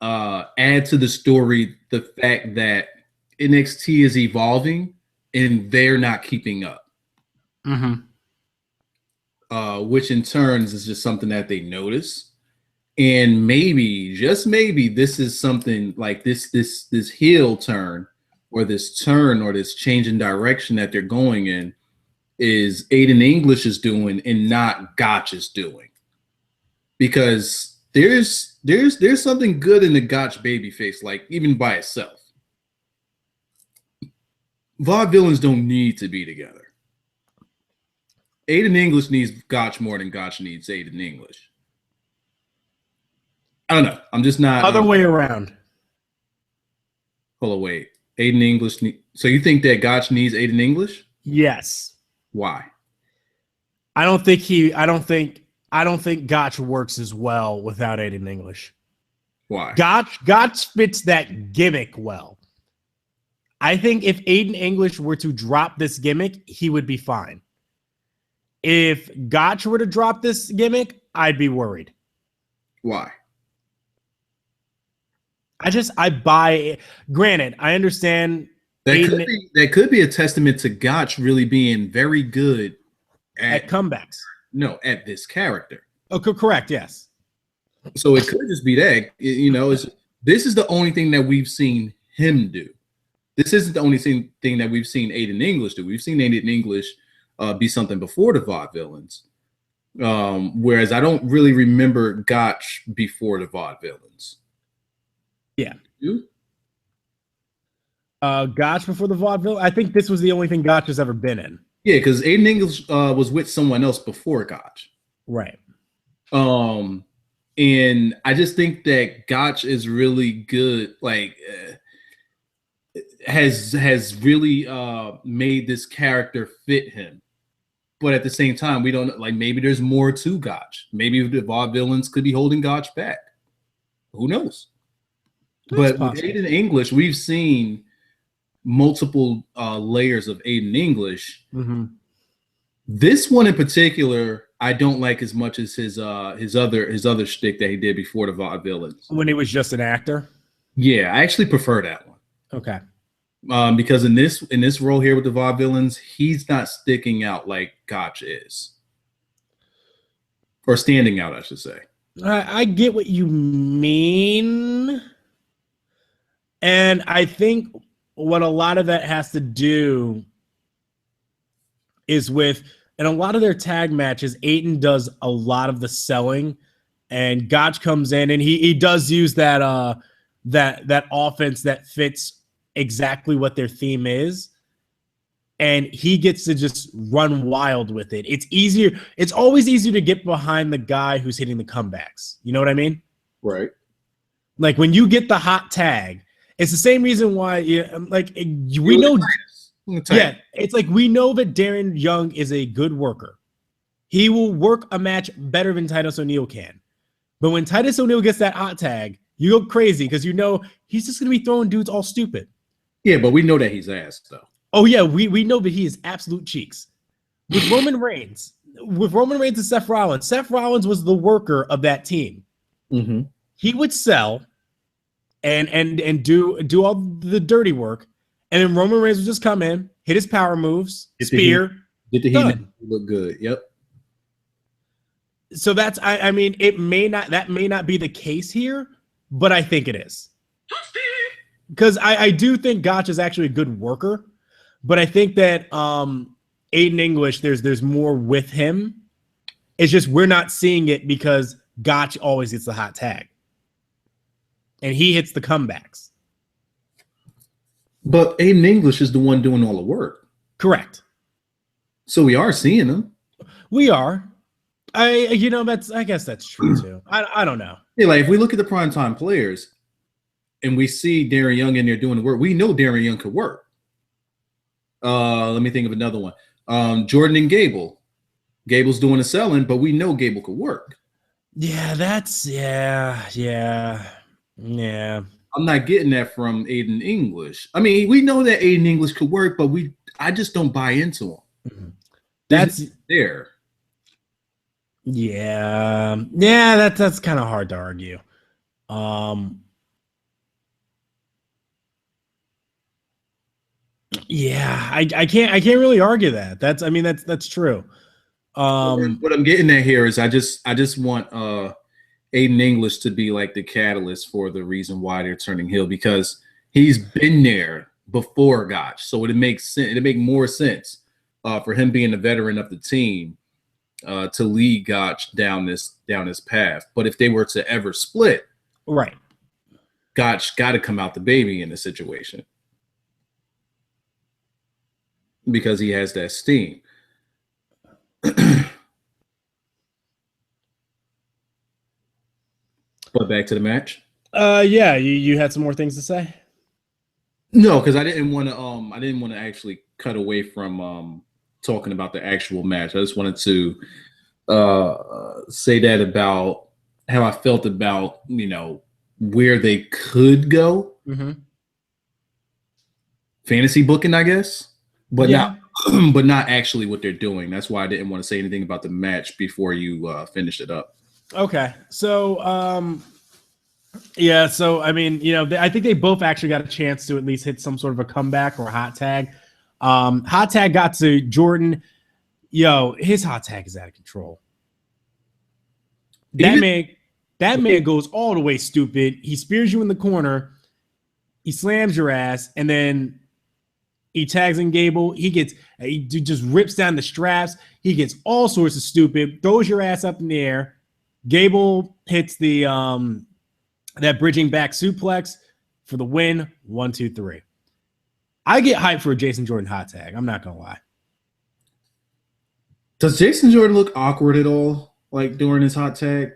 add to the story the fact that NXT is evolving and they're not keeping up. Which in turns is just something that they notice. And maybe, just maybe, this is something like this heel turn or this change in direction that they're going in is Aiden English is doing and not Gotch is doing. Because there's something good in the Gotch babyface, like even by itself. Vaudevillains don't need to be together. Aiden English needs Gotch more than Gotch needs Aiden English. I don't know. I'm just not. Other way around. Hold on, wait. Aiden English. So you think that Gotch needs Aiden English? Yes. Why? I don't think Gotch works as well without Aiden English. Why? Gotch fits that gimmick well. I think if Aiden English were to drop this gimmick, he would be fine. If Gotch were to drop this gimmick, I'd be worried. Why? I buy it. Granted, I understand that could be a testament to Gotch really being very good at comebacks. No, at this character. Oh, correct. Yes. So it could just be that this is the only thing that we've seen him do. This isn't the only thing that we've seen Aiden English do. We've seen Aiden English be something before the Vaudevillains. Whereas I don't really remember Gotch before the Vaudevillains. Yeah. You? Gotch before the vaudeville. I think this was the only thing Gotch has ever been in. Yeah, because Aiden English was with someone else before Gotch. Right. And I just think that Gotch is really good. Like, has really made this character fit him. But at the same time, we don't like. Maybe there's more to Gotch. Maybe the vaudevillains could be holding Gotch back. Who knows? But with Aiden English, we've seen multiple layers of Aiden English. Mm-hmm. This one in particular, I don't like as much as his other shtick that he did before the vaudevillains. When he was just an actor. Yeah, I actually prefer that one. Okay. Because in this role here with the vaudevillains, he's not sticking out like Gotch is, or standing out, I should say. I get what you mean, and I think what a lot of that has to do is with, in a lot of their tag matches, Aiden does a lot of the selling, and Gotch comes in and he does use that that offense that fits exactly what their theme is, and he gets to just run wild with it. It's easier. It's always easier to get behind the guy who's hitting the comebacks. You know what I mean? Right. Like when you get the hot tag, it's the same reason why. Like we know. Yeah, it's like we know that Darren Young is a good worker. He will work a match better than Titus O'Neil can. But when Titus O'Neil gets that hot tag, you go crazy because you know he's just going to be throwing dudes all stupid. Yeah, but we know that he's ass, though. Oh, yeah, we know that he is absolute cheeks. With Roman Reigns and Seth Rollins was the worker of that team. Mm-hmm. He would sell and do all the dirty work, and then Roman Reigns would just come in, hit his power moves, spear. Did the heat look good? Yep. So that's I mean, that may not be the case here, but I think it is. Because I do think Gotch is actually a good worker, but I think that Aiden English, there's more with him. It's just we're not seeing it because Gotch always gets the hot tag. And he hits the comebacks. But Aiden English is the one doing all the work. Correct. So we are seeing him. We are. I guess that's true too. I don't know. Yeah, like if we look at the primetime players and we see Darren Young in there doing the work, we know Darren Young could work. Let me think of another one. Jordan and Gable. Gable's doing the selling, but we know Gable could work. Yeah, yeah. I'm not getting that from Aiden English. I mean, we know that Aiden English could work, but I just don't buy into him. Mm-hmm. That's there. Yeah, that's kind of hard to argue. Yeah, I can't really argue that. That's true. What I'm getting at here is I just want Aiden English to be like the catalyst for the reason why they're turning heel, because he's been there before Gotch, so it makes sense. It'd make more sense for him being a veteran of the team to lead Gotch down this path. But if they were to ever split, right, Gotch got to come out the baby in the situation because he has that steam. But back to the match. Yeah, you had some more things to say? No, because I didn't want to actually cut away from talking about the actual match. I just wanted to say that about how I felt about where they could go. Mm-hmm. Fantasy booking, I guess, but not actually what they're doing. That's why I didn't want to say anything about the match before you finish it up. Okay, so yeah, so I mean, I think they both actually got a chance to at least hit some sort of a comeback or a hot tag. Hot tag got to Jordan. Yo, his hot tag is out of control. That man goes all the way stupid. He spears you in the corner. He slams your ass, and then he tags in Gable. He just rips down the straps. He gets all sorts of stupid. Throws your ass up in the air. Gable hits the that bridging back suplex for the win. 1, 2, 3. I get hyped for a Jason Jordan hot tag. I'm not gonna lie. Does Jason Jordan look awkward at all, like during his hot tag?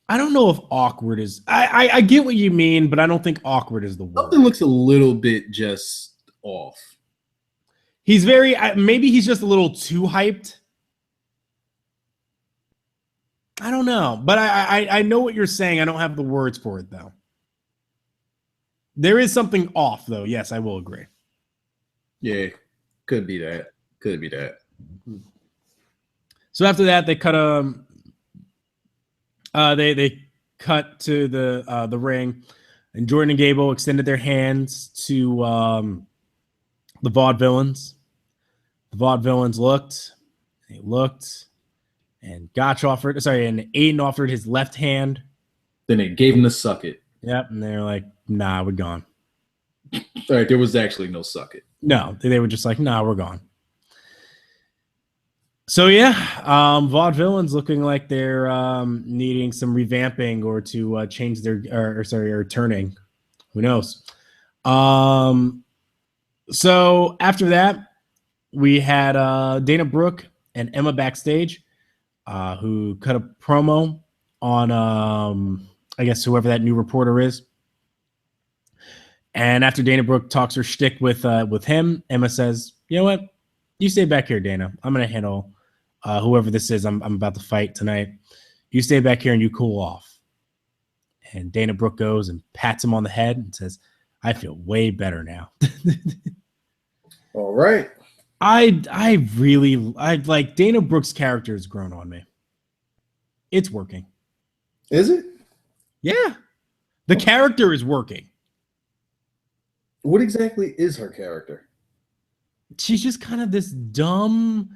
I don't know if awkward is. I get what you mean, but I don't think awkward is the word. Something looks a little bit just off. He's very. Maybe he's just a little too hyped. I don't know, but I know what you're saying. I don't have the words for it though. There is something off though. Yes, I will agree. Yeah, could be that. Could be that. So after that, they cut they cut to the ring, and Jordan and Gable extended their hands to the Vaudevillains. The Vaudevillains looked. They looked. And Gotch offered, and Aiden offered his left hand. Then they gave him the suck it. Yep, and they're like, nah, we're gone. All right, there was actually no suck it. No, they were just like, nah, we're gone. So yeah, Vaudevillains looking like they're needing some revamping or to change their, or turning. Who knows? So after that, we had Dana Brooke and Emma backstage. Who cut a promo on, I guess, whoever that new reporter is. And after Dana Brooke talks her shtick with him, Emma says, you know what? You stay back here, Dana. I'm going to handle whoever this is I'm about to fight tonight. You stay back here and you cool off. And Dana Brooke goes and pats him on the head and says, I feel way better now. All right. I really like Dana Brooke's character has grown on me. It's working. Is it? Yeah. The character is working. What exactly is her character? She's just kind of this dumb,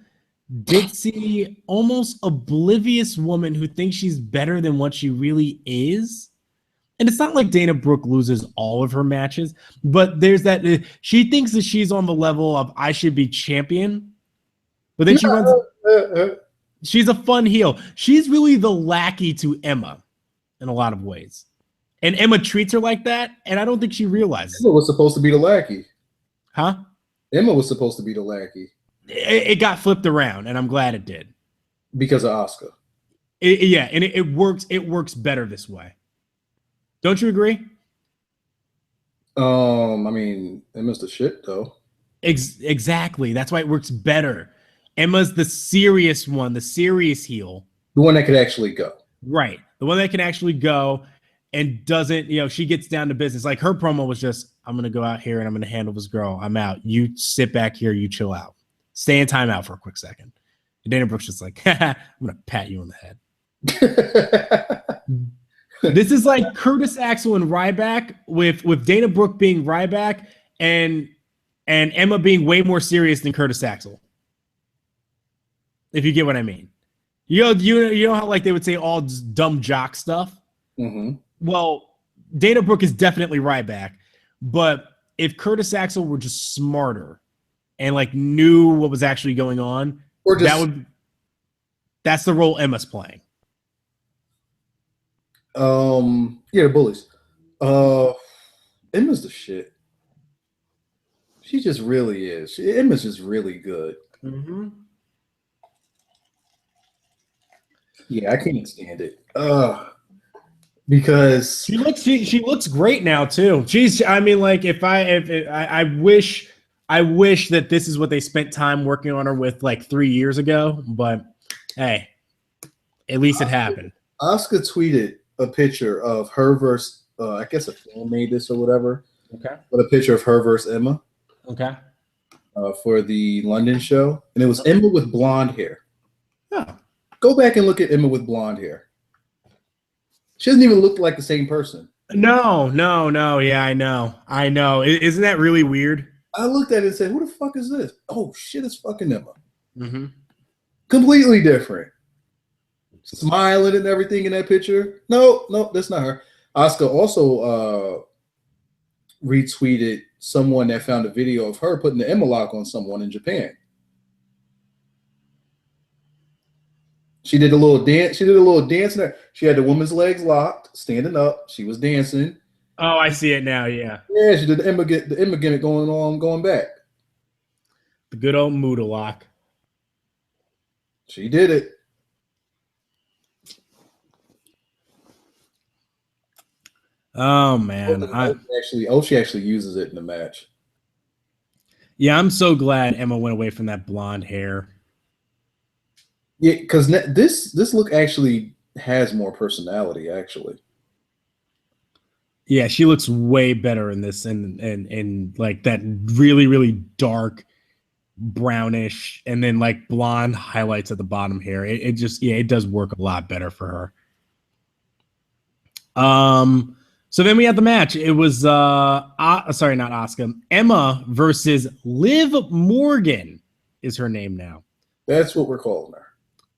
ditzy, almost oblivious woman who thinks she's better than what she really is. And it's not like Dana Brooke loses all of her matches, but there's that she thinks that she's on the level of I should be champion. But then she runs. She's a fun heel. She's really the lackey to Emma in a lot of ways. And Emma treats her like that, and I don't think she realizes. Emma was supposed to be the lackey. Huh? Emma was supposed to be the lackey. It got flipped around, and I'm glad it did. Because of Asuka. Yeah, and it works. It works better this way. Don't you agree? I mean, Emma's the shit though. Exactly. That's why it works better. Emma's the serious one, the serious heel. The one that could actually go. Right. The one that can actually go and doesn't, she gets down to business. Like her promo was just, I'm going to go out here and I'm going to handle this girl. I'm out. You sit back here. You chill out. Stay in timeout for a quick second. And Dana Brooke's just like, I'm going to pat you on the head. This is like Curtis Axel and Ryback with Dana Brooke being Ryback and Emma being way more serious than Curtis Axel. If you get what I mean. You know how like they would say all dumb jock stuff? Mm-hmm. Well, Dana Brooke is definitely Ryback, but if Curtis Axel were just smarter and like knew what was actually going on, or just, that's the role Emma's playing. Yeah, the bullies. Emma's the shit. She just really is. Emma's just really good. Mm-hmm. Yeah, I can't stand it. Because she looks great now too. I mean, like I wish that this is what they spent time working on her with like 3 years ago, but hey, at least it happened. Asuka tweeted a picture of her versus I guess a fan made this or whatever. Okay. But a picture of her versus Emma. Okay. For the London show. And it was Emma with blonde hair. Oh. Go back and look at Emma with blonde hair. She doesn't even look like the same person. No. Yeah, I know. Isn't that really weird? I looked at it and said, who the fuck is this? Oh, shit, it's fucking Emma. Mm-hmm. Completely different. Smiling and everything in that picture. No, that's not her. Asuka also retweeted someone that found a video of her putting the Emma lock on someone in Japan. She did a little dance. In there. She had the woman's legs locked, standing up. She was dancing. Oh, I see it now. Yeah. Yeah, she did the Emma gimmick going back. The good old Moodalock. She did it. Oh man, she actually uses it in the match. Yeah, I'm so glad Emma went away from that blonde hair. Yeah, because this look actually has more personality. Actually, yeah, she looks way better in this, and like that really dark brownish, and then like blonde highlights at the bottom here. It just it does work a lot better for her. So then we had the match. It was sorry, not Asuka. Emma versus Liv Morgan is her name now. That's what we're calling her.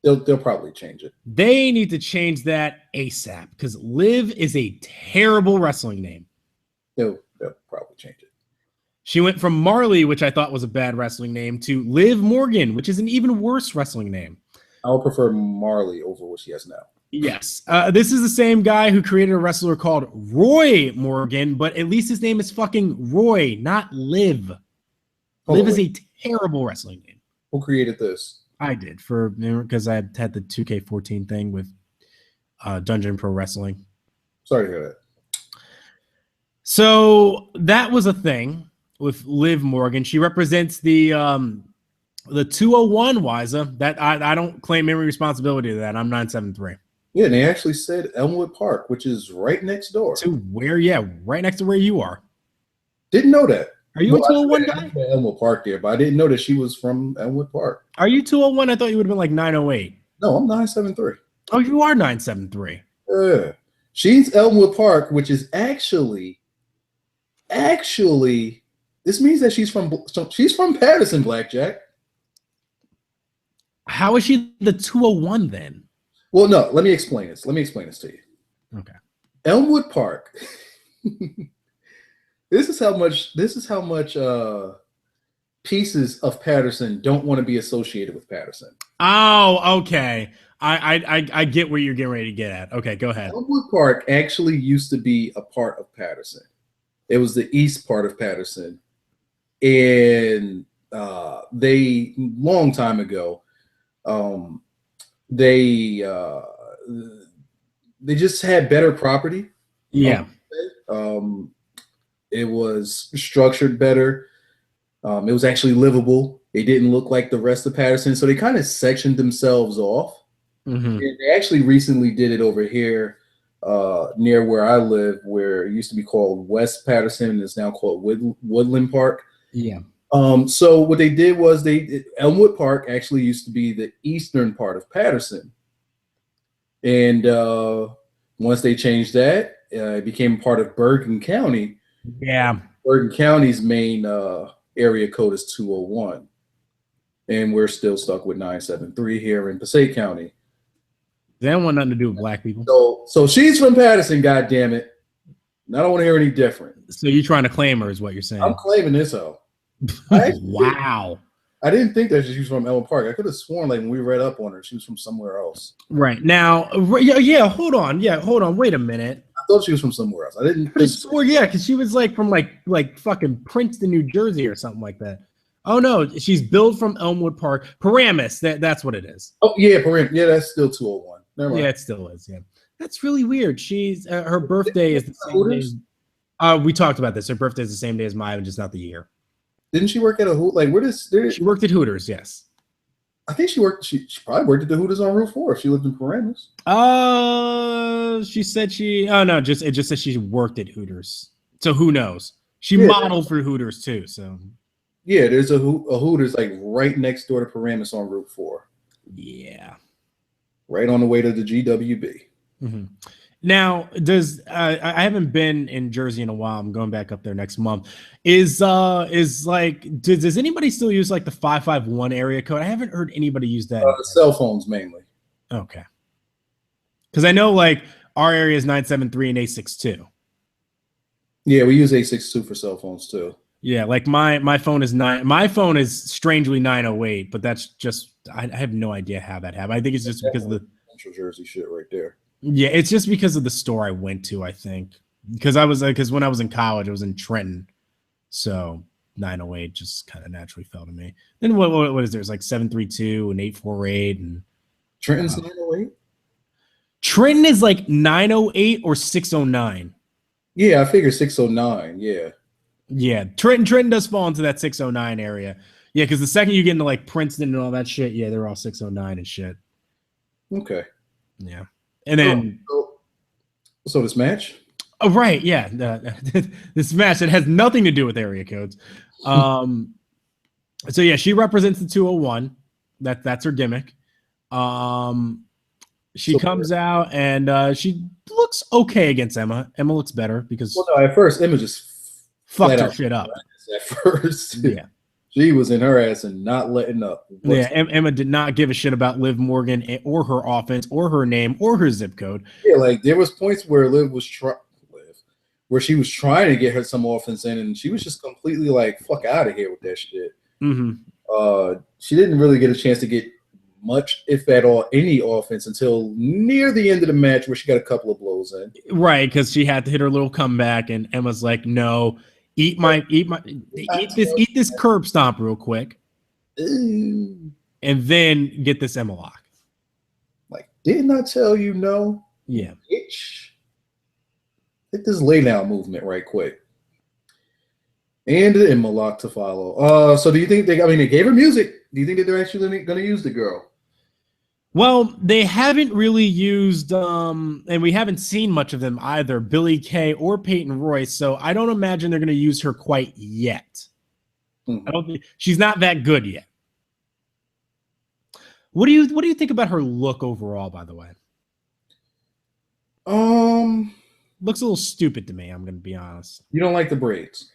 They'll probably change it. They need to change that ASAP because Liv is a terrible wrestling name. They'll probably change it. She went from Marley, which I thought was a bad wrestling name, to Liv Morgan, which is an even worse wrestling name. I would prefer Marley over what she has now. Yes. This is the same guy who created a wrestler called Roy Morgan, but at least his name is fucking Roy, not Liv. Liv is a terrible wrestling name. Who created this? I did because I had the 2K14 thing with Dungeon Pro Wrestling. Sorry to hear that. So that was a thing with Liv Morgan. She represents the 201 Wiza. That I don't claim any responsibility to that. I'm 973. Yeah, and they actually said Elmwood Park, which is right next door. To where? Yeah, right next to where you are. Didn't know that. Are you a 201 guy? Elmwood Park there, but I didn't know that she was from Elmwood Park. Are you 201? I thought you would have been like 908. No, I'm 973. Oh, you are 973. Yeah. She's Elmwood Park, which is actually, this means that she's from Patterson, Blackjack. How is she the 201 then? Well, no, let me explain this. Let me explain this to you. Okay. Elmwood Park. This is how much pieces of Patterson don't want to be associated with Patterson. Oh, okay. I get where you're getting ready to get at. Okay, go ahead. Elmwood Park actually used to be a part of Patterson. It was the east part of Patterson. And they, long time ago, they just had better property. Yeah. It was structured better. It was actually livable. It didn't look like the rest of Patterson. So they kind of sectioned themselves off. Mm-hmm. And they actually recently did it over here near where I live, where it used to be called West Patterson and it's now called Woodland Park. Yeah. So what they did was Elmwood Park actually used to be the eastern part of Patterson. And once they changed that, it became part of Bergen County. Yeah. Bergen County's main area code is 201. And we're still stuck with 973 here in Passaic County. They don't want nothing to do with black people. So she's from Patterson, goddammit. I don't want to hear any different. So you're trying to claim her is what you're saying. I'm claiming this hoe. Wow. I didn't think that she was from Elmwood Park. I could have sworn like when we read up on her, she was from somewhere else. Right. Now, yeah, hold on. Yeah, hold on. Wait a minute. I thought she was from somewhere else. I didn't think swore, yeah, because she was like from like fucking Princeton, New Jersey or something like that. Oh no, she's billed from Elmwood Park. Paramus, that's what it is. Oh yeah, Paramus. Yeah, that's still 201. Never mind. Yeah, it still is. Yeah. That's really weird. She's her birthday is the same day. We talked about this. Her birthday is the same day as mine, just not the year. Didn't she work at a Hoot? Like, she worked at Hooters? Yes. I think she worked. She probably worked at the Hooters on Route 4 if she lived in Paramus. She said she. Oh no, it just says she worked at Hooters. So who knows? She modeled for Hooters too. So. Yeah, there's a Hooters like right next door to Paramus on Route 4. Yeah. Right on the way to the GWB. Mm-hmm. Now, does I haven't been in Jersey in a while. I'm going back up there next month. Does anybody still use like the 551 area code? I haven't heard anybody use that. Cell phones mainly. Okay. Because I know like our area is 973 and 862. Yeah, we use 862 for cell phones too. Yeah, like my phone is my phone is strangely 908, but that's just I have no idea how that happened. I think it's just because of the Central Jersey shit right there. Yeah, it's just because of the store I went to, I think. Because when I was in college, I was in Trenton. So 908 just kind of naturally fell to me. Then what is there? It's like 732 and 848 and Trenton's 908. Trenton is like 908 or 609. Yeah, I figure 609. Yeah. Yeah, Trenton does fall into that 609 area. Yeah, because the second you get into like Princeton and all that shit, yeah, they're all 609 and shit. Okay. Yeah. And then so this match? Oh, right, yeah. This match that has nothing to do with area codes. So yeah, she represents the 201. That's her gimmick. She comes out and she looks okay against Emma. Emma looks better because at first Emma just fucked her shit up. At first, yeah, she was in her ass and not letting up. Yeah, Emma did not give a shit about Liv Morgan or her offense or her name or her zip code. Yeah, like there was points where Liv was where she was trying to get her some offense in, and she was just completely like, "Fuck out of here with that shit." She didn't really get a chance to get much, if at all, any offense until near the end of the match, where she got a couple of blows in. Right, because she had to hit her little comeback, and Emma's like, "No, eat this curb stomp real quick, and then get this Emma lock." Like, didn't I tell you no? Yeah, bitch. Hit this lay down movement right quick. And the Emma lock to follow. So do you think they gave her music. Do you think that they're actually going to use the girl? Well, they haven't really used, and we haven't seen much of them either, Billie Kay or Peyton Royce. So I don't imagine they're going to use her quite yet. I don't think she's not that good yet. What do you think about her look overall, by the way? Looks a little stupid to me, I'm going to be honest. You don't like the braids?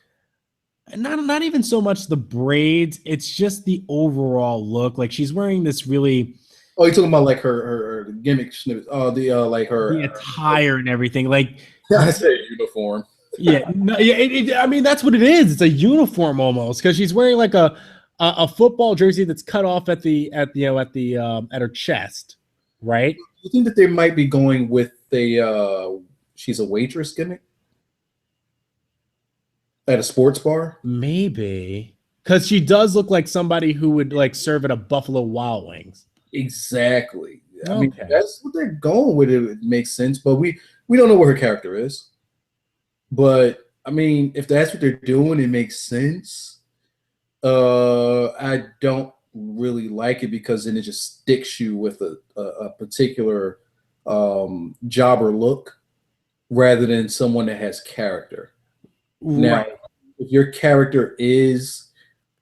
Not even so much the braids. It's just the overall look. Like she's wearing this really... Oh, you're talking about like her gimmick snippets. Oh, like her... The attire and everything. Like... I said uniform. Yeah. No, yeah. I mean, that's what it is. It's a uniform almost because she's wearing like a football jersey that's cut off at her chest, right? You think that they might be going with she's a waitress gimmick at a sports bar? Maybe, because she does look like somebody who would like serve at a Buffalo Wild Wings. Exactly. I mean, that's what they're going with. It makes sense, but we don't know what her character is. But I mean, if that's what they're doing, it makes sense. I don't really like it because then it just sticks you with a particular jobber look rather than someone that has character. Right. Now, if your character is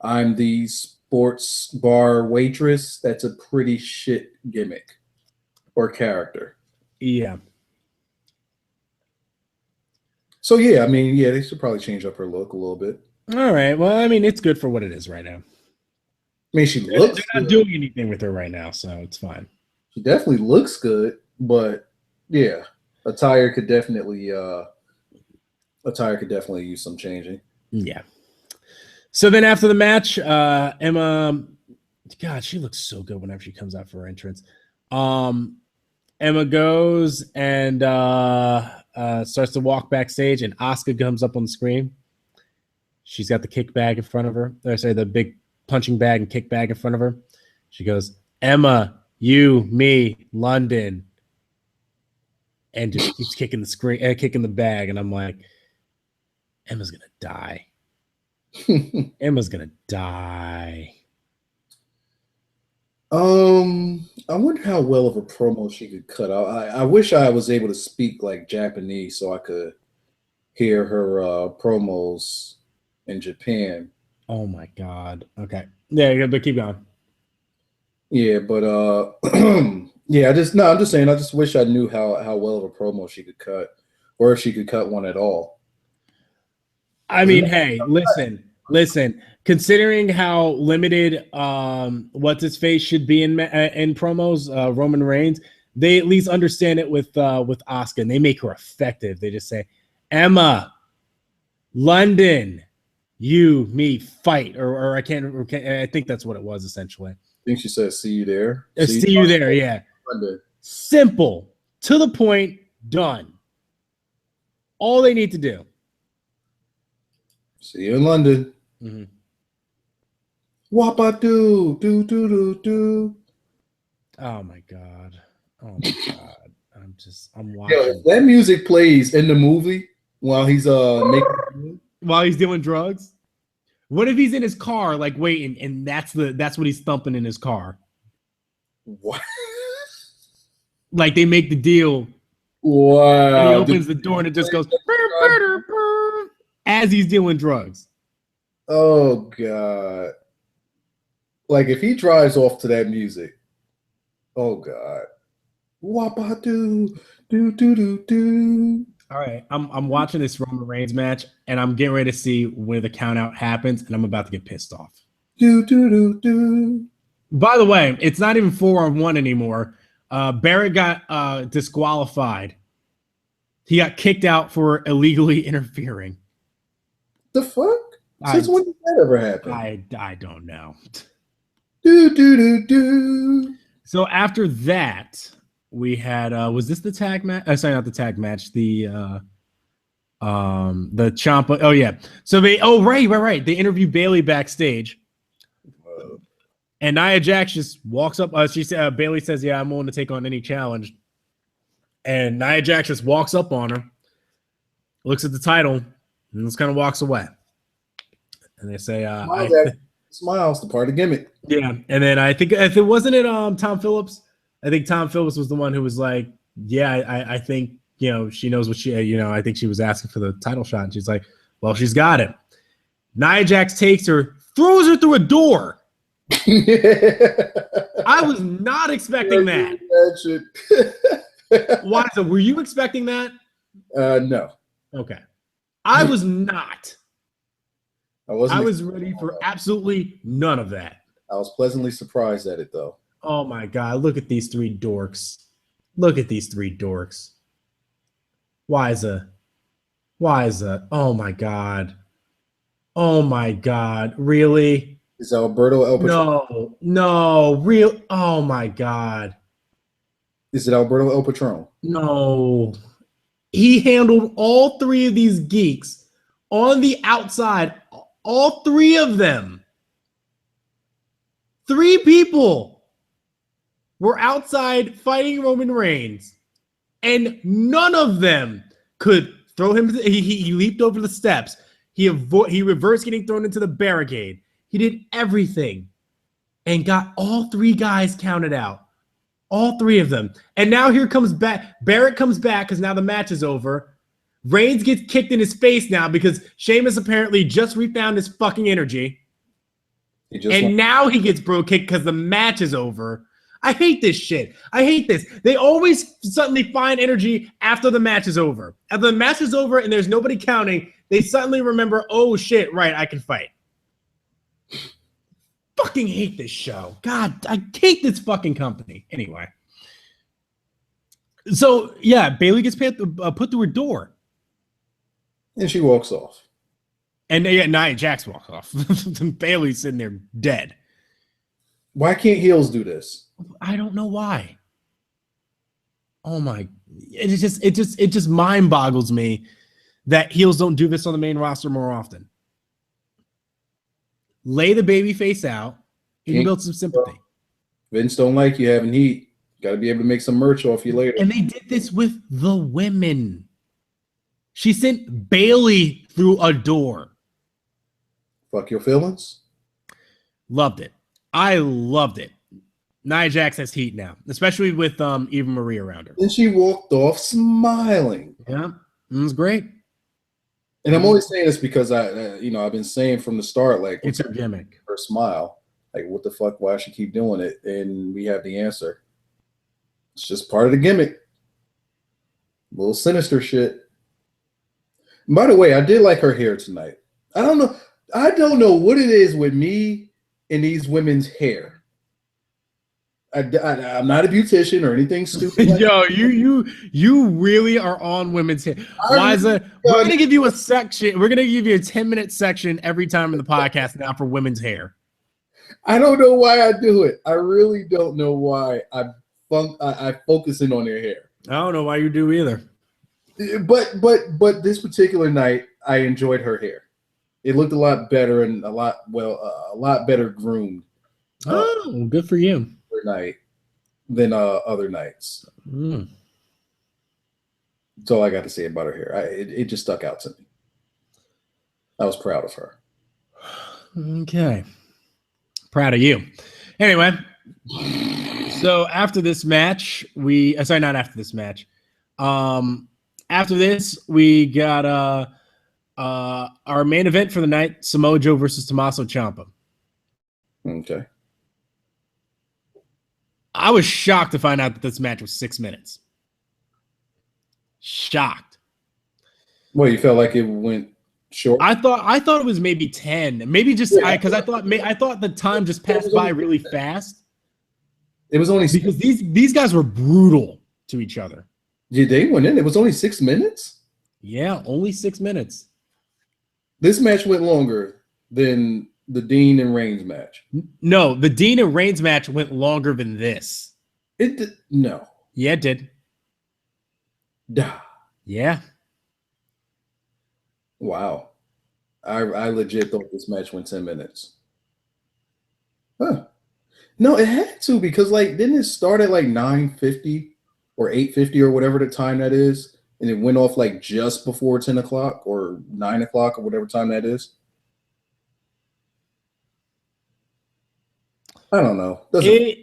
I'm the sports bar waitress, that's a pretty shit gimmick or character. Yeah. So yeah, I mean, yeah, they should probably change up her look a little bit. All right. Well, I mean, it's good for what it is right now. I mean, they're not doing anything with her right now, so it's fine. She definitely looks good, but yeah, attire could definitely use some changing. Yeah. So then after the match, Emma, God, she looks so good whenever she comes out for her entrance. Emma goes and starts to walk backstage, and Asuka comes up on the screen. She's got the kick bag in front of her. The big punching bag and kick bag in front of her. She goes, "Emma, you, me, London," and just keeps kicking the screen, kicking the bag, and I'm like, Emma's gonna die. Emma's gonna die. I wonder how well of a promo she could cut out. I wish I was able to speak like Japanese so I could hear her promos in Japan. Oh my God. Okay. Yeah, but keep going. Yeah, but yeah, I'm just saying I just wish I knew how well of a promo she could cut, or if she could cut one at all. I mean, hey, listen. Considering how limited what's his face should be in promos, Roman Reigns, they at least understand it with Asuka, and they make her effective. They just say, "Emma, London, you, me, fight," or I think that's what it was essentially. I think she said, "See you there." See you there. Yeah. London. Simple, to the point, done. All they need to do. See you in London. Mm-hmm. Wapa do. Oh my god. I'm watching. Yo, if that music plays in the movie while he's while he's doing drugs. What if he's in his car, like waiting, and that's what he's thumping in his car? What? Like they make the deal. Wow. And he opens the door and it just goes as he's doing drugs. Oh god. Like if he drives off to that music. Oh god. Wapa do. All right, I'm watching this Roman Reigns match, and I'm getting ready to see where the count out happens, and I'm about to get pissed off. By the way, it's not even 4-on-1 anymore. Barrett got disqualified. He got kicked out for illegally interfering. The fuck? Since when did that ever happen? I don't know. So after that, we had was this the tag match? Sorry, not the tag match. The Ciampa. Oh yeah. So right. They interview Bayley backstage, and Nia Jax just walks up. She said Bayley says, "Yeah, I'm willing to take on any challenge." And Nia Jax just walks up on her, looks at the title, and just kind of walks away. And they say, "Smiles, the part of the gimmick." Yeah, and then I think if it wasn't Tom Phillips. I think Tom Phillips was the one who was like, yeah, I think, she knows what she, I think she was asking for the title shot. And she's like, well, she's got it. Nia Jax takes her, throws her through a door. I was not expecting that. Why? Were you expecting that? No. Okay. I was not. I was ready for absolutely none of that. I was pleasantly surprised at it, though. Oh my god, look at these three dorks. Why is that? Oh my god. Really? Is Alberto El Patron? No, real. Oh my god. Is it Alberto El Patron? No. He handled all three of these geeks on the outside. All three of them. 3 people were outside fighting Roman Reigns, and none of them could throw him. He leaped over the steps. He reversed getting thrown into the barricade. He did everything and got all 3 guys counted out. All 3 of them. And now here comes Barrett comes back because now the match is over. Reigns gets kicked in his face now because Sheamus apparently just refound his fucking energy. Now he gets bro kicked because the match is over. I hate this shit. I hate this. They always suddenly find energy after the match is over. After the match is over and there's nobody counting, they suddenly remember, oh shit, right, I can fight. Fucking hate this show. God, I hate this fucking company. Anyway. So, yeah, Bayley gets put through her door. And she walks off. And Nia Jax walks off. Bayley's sitting there dead. Why can't heels do this? I don't know why. Oh my! It just mind boggles me that heels don't do this on the main roster more often. Lay the baby face out. You can build some sympathy. Vince don't like you having heat. Got to be able to make some merch off you later. And they did this with the women. She sent Bayley through a door. Fuck your feelings. Loved it. I loved it. Nia Jax has heat now, especially with Eva Marie around her. And she walked off smiling. Yeah, it was great. And I'm only saying this because I've been saying from the start, like, it's her gimmick. Her smile, like, what the fuck? Why she keep doing it? And we have the answer. It's just part of the gimmick. A little sinister shit. And by the way, I did like her hair tonight. I don't know what it is with me and these women's hair. I'm not a beautician or anything stupid. Like Yo, you really are on women's hair. Liza, we're gonna give you a section. We're gonna give you a 10-minute section every time in the podcast now for women's hair. I don't know why I do it. I really don't know why I focus in on their hair. I don't know why you do either. But this particular night, I enjoyed her hair. It looked a lot better and a lot better groomed. Oh, good for you. Night than other nights. Mm. That's all I got to say about her hair. It just stuck out to me. I was proud of her. Okay. Proud of you. Anyway, so after this match, not after this match. After this, we got our main event for the night, Samoa Joe versus Tommaso Ciampa. Okay. I was shocked to find out that this match was 6 minutes. Shocked. Well, you felt like it went short? I thought it was maybe 10. Maybe just because I thought the time just passed by really fast. It was only because these guys were brutal to each other. Yeah, they went in. It was only 6 minutes? Yeah, only 6 minutes. This match went longer than the Dean and Reigns match. No, the Dean and Reigns match went longer than this. It did. No. Yeah, it did. Duh. Yeah. Wow. I legit thought this match went 10 minutes. Huh. No, it had to, because didn't it start at 9:50 or 8:50 or whatever the time that is, and it went off just before 10 o'clock or 9 o'clock or whatever time that is? I don't know.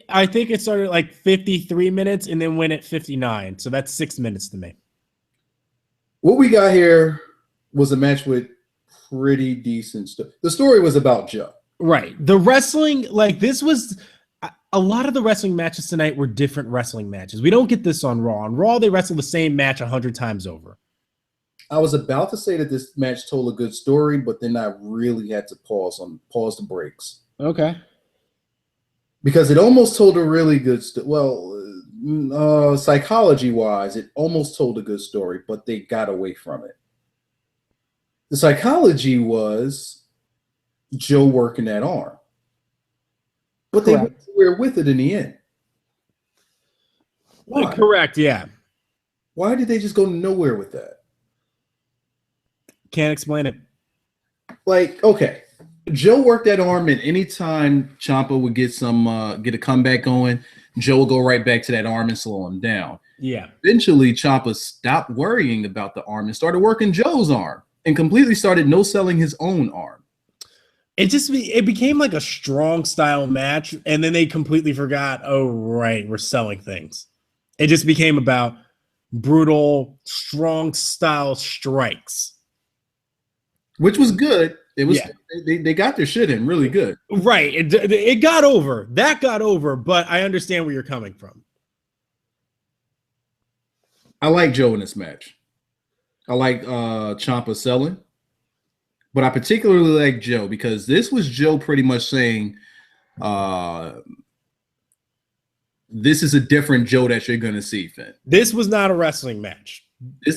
I think it started 53 minutes and then went at 59. So that's 6 minutes to me. What we got here was a match with pretty decent stuff. The story was about Joe. Right. The wrestling, this was a lot of the wrestling matches tonight were different wrestling matches. We don't get this on Raw. On Raw, they wrestle the same match 100 times over. I was about to say that this match told a good story, but then I really had to pause the brakes. Okay. Because it almost told a really good story. Well, psychology-wise, it almost told a good story, but they got away from it. The psychology was Joe working that arm. But they went nowhere with it in the end. Why? Correct, yeah. Why did they just go nowhere with that? Can't explain it. Okay. Joe worked that arm, and anytime Ciampa would get a comeback going, Joe would go right back to that arm and slow him down. Yeah. Eventually, Ciampa stopped worrying about the arm and started working Joe's arm and completely started no-selling his own arm. It became a strong style match, and then they completely forgot, oh, right, we're selling things. It just became about brutal, strong style strikes. Which was good. It was they got their shit in really good. Right. It got over. That got over, but I understand where you're coming from. I like Joe in this match. I like Ciampa selling. But I particularly like Joe because this was Joe pretty much saying, this is a different Joe that you're gonna see, Finn. This was not a wrestling match.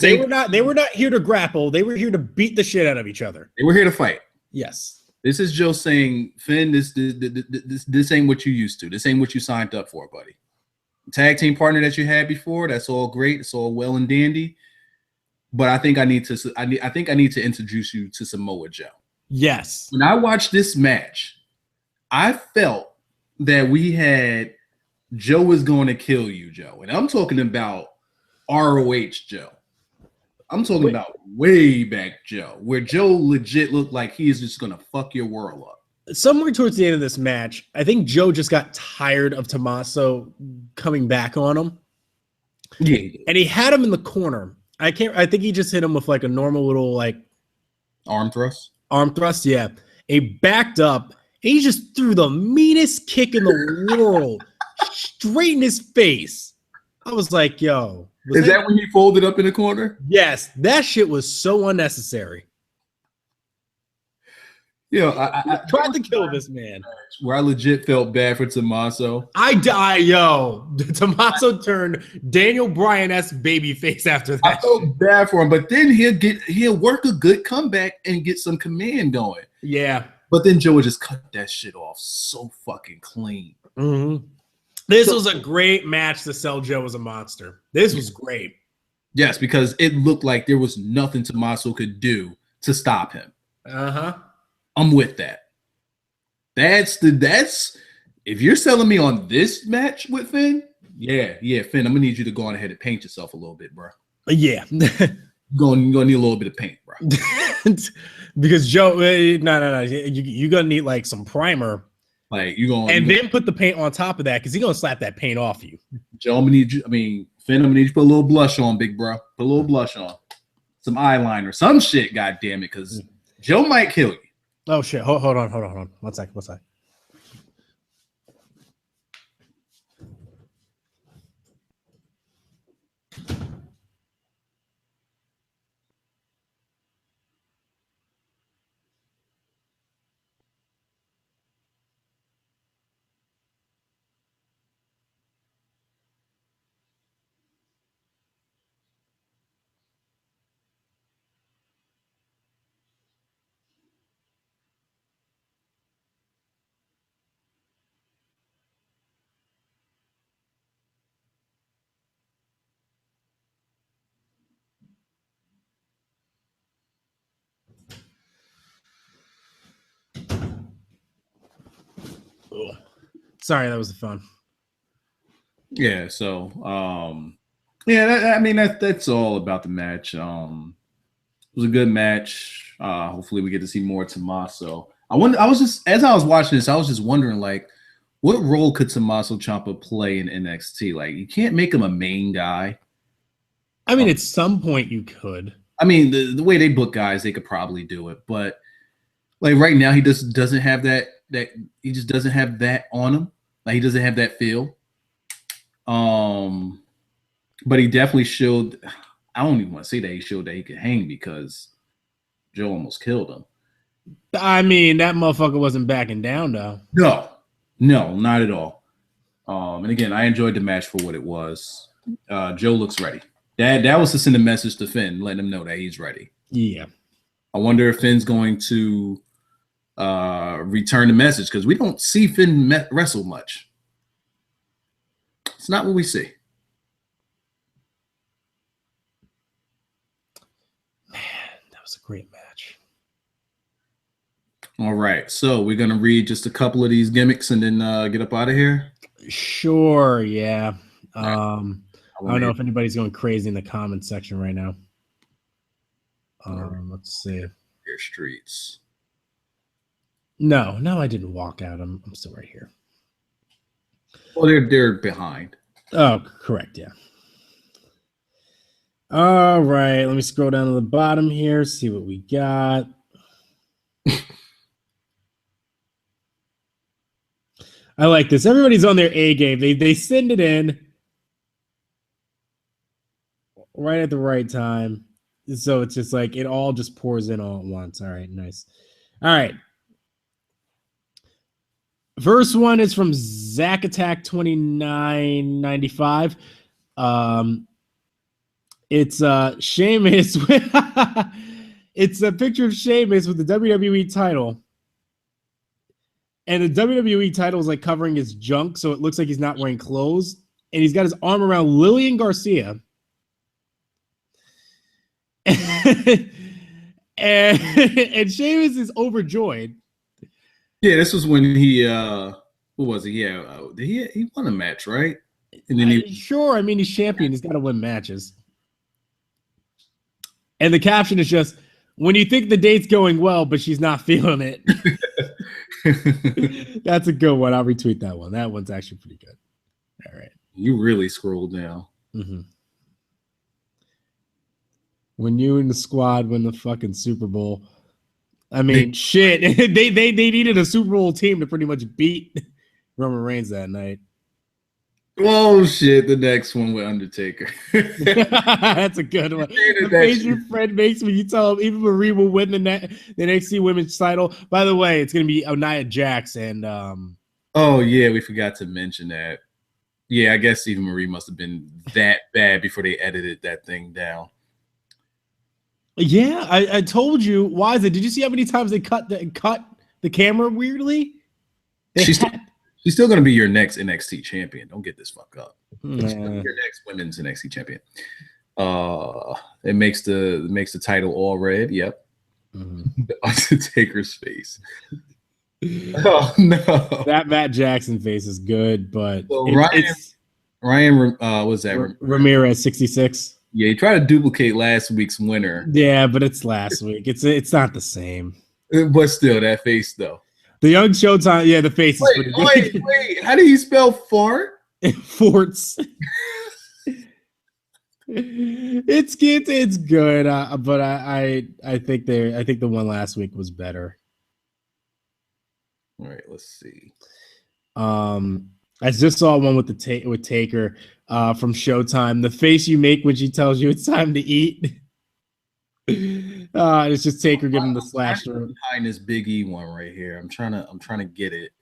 They were not here to grapple. They were here to beat the shit out of each other. They were here to fight. Yes. This is Joe saying, Finn, this ain't what you used to. This ain't what you signed up for, buddy. Tag team partner that you had before, that's all great. It's all well and dandy. But I think I need to introduce you to Samoa Joe. Yes. When I watched this match, I felt that we had Joe is going to kill you, Joe. And I'm talking about ROH Joe. I'm talking about way back Joe, where Joe legit looked like he is just going to fuck your world up. Somewhere towards the end of this match, I think Joe just got tired of Tommaso coming back on him. Yeah. And he had him in the corner. I think he just hit him with a normal little arm thrust. Arm thrust, yeah. He backed up and he just threw the meanest kick in the world straight in his face. I was like, yo. Is that when he folded up in the corner? Yes. That shit was so unnecessary. I tried to kill this man. Where I legit felt bad for Tommaso. Tommaso turned Daniel Bryan-esque babyface after that. I felt bad for him, but then he'll work a good comeback and get some command going. Yeah. But then Joe would just cut that shit off so fucking clean. Mm-hmm. This was a great match to sell Joe as a monster. This was great. Yes, because it looked like there was nothing Tommaso could do to stop him. Uh-huh. I'm with that. That's if you're selling me on this match with Finn, yeah, Finn, I'm gonna need you to go on ahead and paint yourself a little bit, bro. Yeah. You're gonna need a little bit of paint, bro. Because Joe, no, you're gonna need like some primer. Like then put the paint on top of that because he's gonna slap that paint off you. Joe, I'm gonna need you. I mean, Finn, I'm gonna need you to put a little blush on, big bro. Put a little blush on, some eyeliner, some shit. God damn it, because Joe might kill you. Oh shit! Hold on. 1 second. Oh. Sorry, that was the phone. Yeah. So, I mean that's all about the match. It was a good match. Hopefully, we get to see more Tommaso. I was just as I was watching this, I was just wondering like, what role could Tommaso Ciampa play in NXT? Like, you can't make him a main guy. I mean, at some point you could. I mean, the way they book guys, they could probably do it, but like right now, he just doesn't have that. He just doesn't have that on him. Like he doesn't have that feel. But he definitely showed. I don't even want to say that he showed that he could hang because Joe almost killed him. I mean, that motherfucker wasn't backing down though. No, not at all. And again, I enjoyed the match for what it was. Joe looks ready. That was to send a message to Finn, letting him know that he's ready. Yeah. I wonder if Finn's going to return the message because we don't see Finn wrestle much. It's not what we see. Man, that was a great match. All right, so we're gonna read just a couple of these gimmicks and then get up out of here. Sure, yeah. I don't know if anybody's going crazy in the comments section right now. Let's see. Your streets. No, I didn't walk out. I'm still right here. Well, they're behind. Oh, correct, yeah. All right, let me scroll down to the bottom here, see what we got. I like this. Everybody's on their A game. They send it in right at the right time. So it's just like it all just pours in all at once. All right, nice. All right. First one is from Zack Attack 2995. It's Sheamus. It's a picture of Sheamus with the WWE title. And the WWE title is like covering his junk, so it looks like he's not wearing clothes. And he's got his arm around Lillian Garcia. and Sheamus is overjoyed. Yeah, this was when he what was he? Yeah, he won a match, right? And then sure, I mean he's champion, he's got to win matches. And the caption is just when you think the date's going well, but she's not feeling it. That's a good one. I'll retweet that one. That one's actually pretty good. All right. You really scrolled down. Mm-hmm. When you and the squad win the fucking Super Bowl, I mean, shit. they needed a Super Bowl team to pretty much beat Roman Reigns that night. Oh shit! The next one with Undertaker. That's a good one. The face your friend makes when you tell him even Marie will win the NXT Women's title. By the way, it's gonna be Nia Jax and Oh yeah, we forgot to mention that. Yeah, I guess Eva Marie must have been that bad before they edited that thing down. Yeah, I told you. Why is it? Did you see how many times they cut the camera weirdly? She's still going to be your next NXT champion. Don't get this fuck up. She's gonna be your next women's NXT champion. It makes the title all red. Yep. The Undertaker's face. Oh no, that Matt Jackson face is good, but so Ryan was that Ramirez 66? Yeah, he tried to duplicate last week's winner. Yeah, but it's last week. It's not the same. But still, that face though. The Young Showtime, yeah, the face is pretty good. Wait, how do you spell fart? Forts. It's good, but I think the one last week was better. All right, let's see. I just saw one with Taker from Showtime. The face you make when she tells you it's time to eat. It's just Taker giving the slash through. Behind this Big E one right here. I'm trying to get it.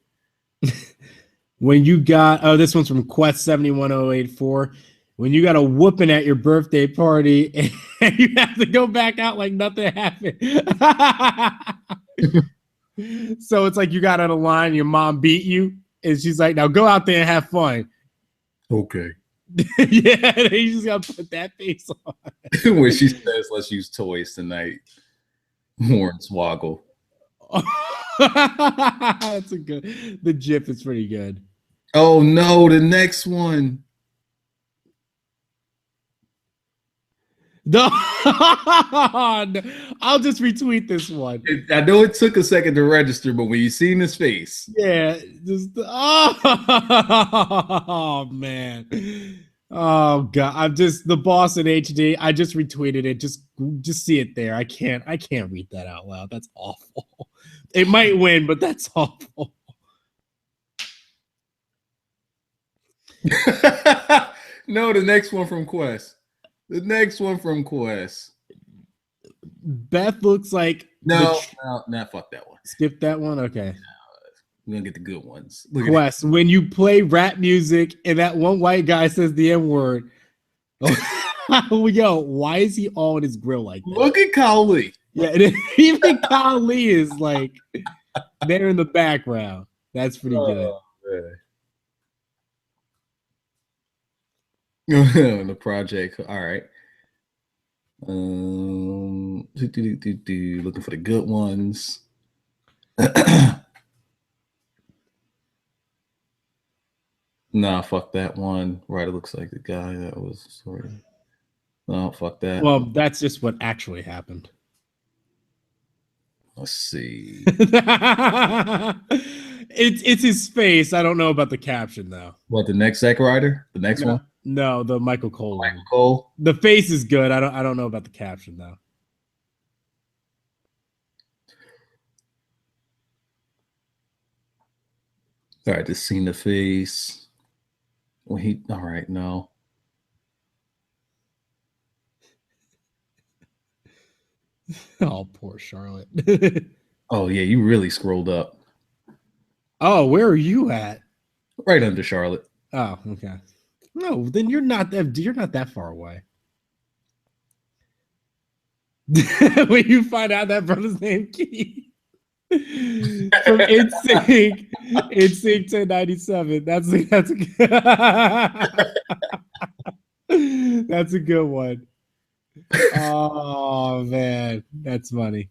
When you got this one's from Quest 71084. When you got a whooping at your birthday party and you have to go back out like nothing happened. So it's like you got on a line, your mom beat you, and she's like, now go out there and have fun. Okay. Yeah, you just gotta put that face on. When she says, let's use toys tonight. Hornswoggle. That's a good. The GIF is pretty good. Oh no, the next one. No, I'll just retweet this one. I know it took a second to register, but when you seen his face, yeah, oh man, oh god, I'm just the boss in HD. I just retweeted it. Just see it there. I can't read that out loud. That's awful. It might win, but that's awful. No, the next one from Quest. The next one from Quest. Beth looks like no, fuck that one. Skip that one. Okay, we're gonna get the good ones. Quest. When you play rap music and that one white guy says the N-word, yo, why is he all in his grill like that? Look at Kyle Lee. Yeah, even Kyle Lee is like there in the background. That's pretty good. The project. All right. Looking for the good ones. Nah, fuck that one. Right, it looks like the guy that was sort of. No, fuck that. Well, that's just what actually happened. Let's see. It's his face. I don't know about the caption though. What, the next Zack Ryder? The next one? No, the Michael Cole. Michael Cole. The face is good. I don't know about the caption though. All right, just seen the face. Well, all right, no. Oh, poor Charlotte. Oh yeah, you really scrolled up. Oh, where are you at? Right under Charlotte. Oh, okay. No, then you're not that far away. When you find out that brother's name Keith from NSYNC 1097. That's a good one. Oh man, that's funny.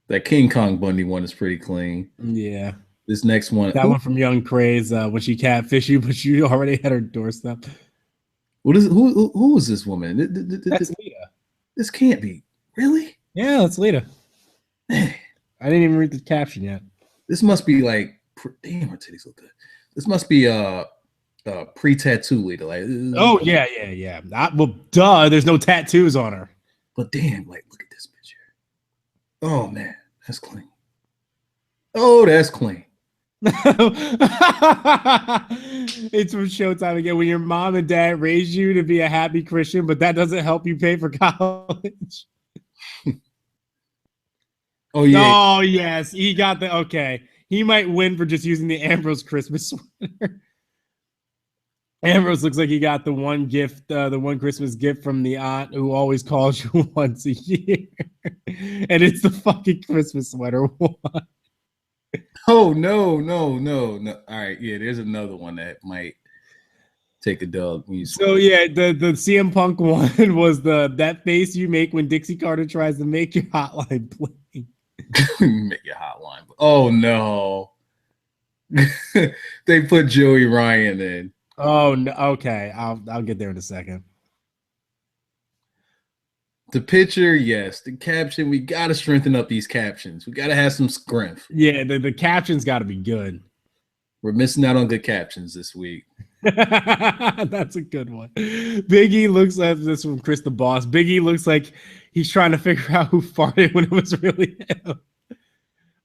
That King Kong Bundy one is pretty clean. Yeah. This next one. That one from Young Craze, when she catfished you, but you already had her doorstep. What is who is this woman? That's Lita. This can't be. Really? Yeah, that's Lita. I didn't even read the caption yet. This must be like damn, her titties look good. This must be pre-tattoo Lita. Like, oh yeah. Well, duh, there's no tattoos on her. But damn, like look at this picture. Oh man, that's clean. Oh, that's clean. It's from Showtime again. When your mom and dad raised you to be a happy Christian, but that doesn't help you pay for college. Oh yeah. Oh yes, he got the okay. He might win for just using the Ambrose Christmas sweater. Ambrose looks like he got the one gift, the one Christmas gift from the aunt who always calls you once a year, and it's the fucking Christmas sweater one. Oh no. All right, yeah, there's another one that might take a dub. So yeah, the CM Punk one was that face you make when Dixie Carter tries to make your hotline play. Make your hotline. Oh no. They put Joey Ryan in. Oh no. Okay, I'll get there in a second. The picture, yes. The caption, we got to strengthen up these captions. We got to have some strength. Yeah, the captions got to be good. We're missing out on good captions this week. That's a good one. Biggie looks like this from Chris the Boss. Biggie looks like he's trying to figure out who farted when it was really him.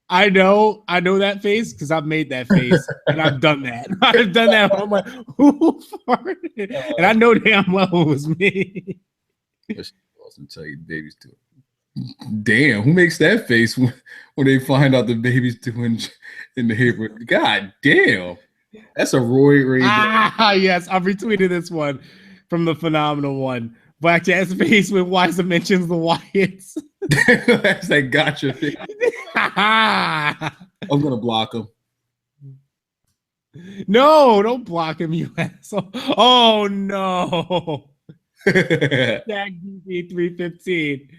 I know that face because I've made that face and I've done that. I've done that. I'm like, who farted? And I know damn well it was me. And tell you the baby's doing. Damn, who makes that face when they find out the baby's doing in the neighborhood? God damn, that's a Roy Ray. Yes, I've retweeted this one from the Phenomenal One. Blackjack's face when Wiser mentions the Wyatts. That's that gotcha thing. I'm gonna block him. No, don't block him, you asshole. Oh no. Jack DB 315.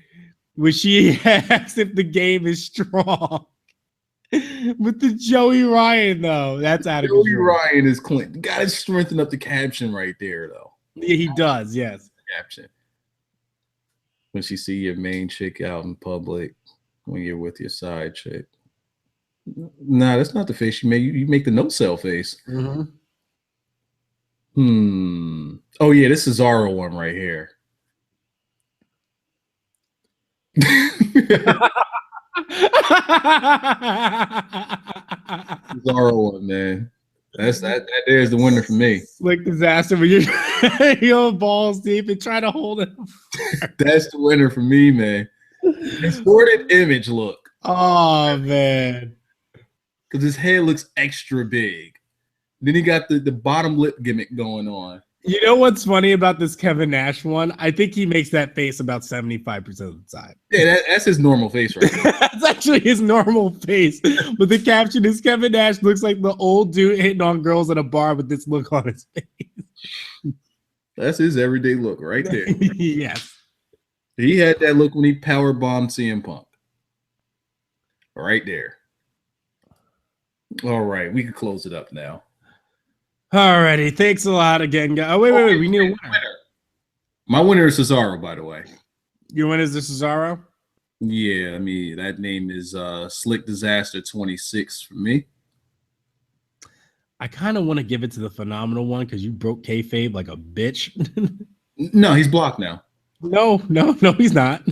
When she asks if the game is strong. With the Joey Ryan, though. That's out of control. Joey Ryan is clean. Gotta strengthen up the caption right there, though. Yeah, he does, yes. Caption. When she see your main chick out in public when you're with your side chick. Nah, that's not the face you make. You make the no-sell face. Mm-hmm. Oh yeah, this is Cesaro one right here. Cesaro one, man. That there's the winner for me. Slick disaster when you're balls deep and try to hold him. That's the winner for me, man. Distorted image look. Oh man. Because his head looks extra big. Then he got the bottom lip gimmick going on. You know what's funny about this Kevin Nash one? I think he makes that face about 75% of the time. Yeah, that's his normal face right now. That's actually his normal face. But the caption is Kevin Nash looks like the old dude hitting on girls at a bar with this look on his face. That's his everyday look right there. Yes. He had that look when he power bombed CM Punk. Right there. All right, we can close it up now. Alrighty, thanks a lot again, guys. Oh, wait. We need a winner. My winner is Cesaro, by the way. Your winner is the Cesaro? Yeah, I mean, that name is Slick Disaster 26 for me. I kind of want to give it to the Phenomenal One because you broke kayfabe like a bitch. No, he's blocked now. No, he's not.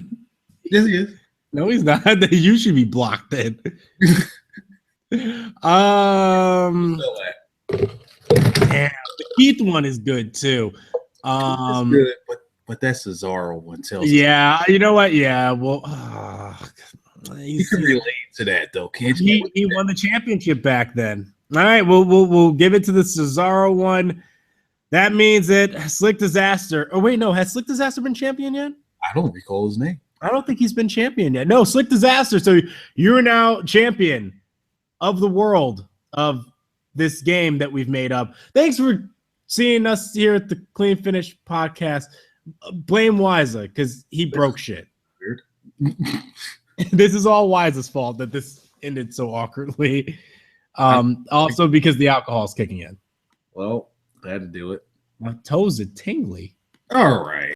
Yes, he is. No, he's not. You should be blocked then. Yeah, the Keith one is good too. It's good, but that's Cesaro one. Yeah, you know what? Yeah, well, you can relate to that though, can't you? He won the championship back then. All right, we'll give it to the Cesaro one. That means that Slick Disaster. Oh wait, no, has Slick Disaster been champion yet? I don't recall his name. I don't think he's been champion yet. No, Slick Disaster. So you're now champion of the world of this game that we've made up. Thanks for seeing us here at the Clean Finish podcast. Blame Wiser because he broke shit. Weird. This is all Wiser's fault that this ended so awkwardly. Also because the alcohol is kicking in. Well, I had to do it. My toes are tingly. All right.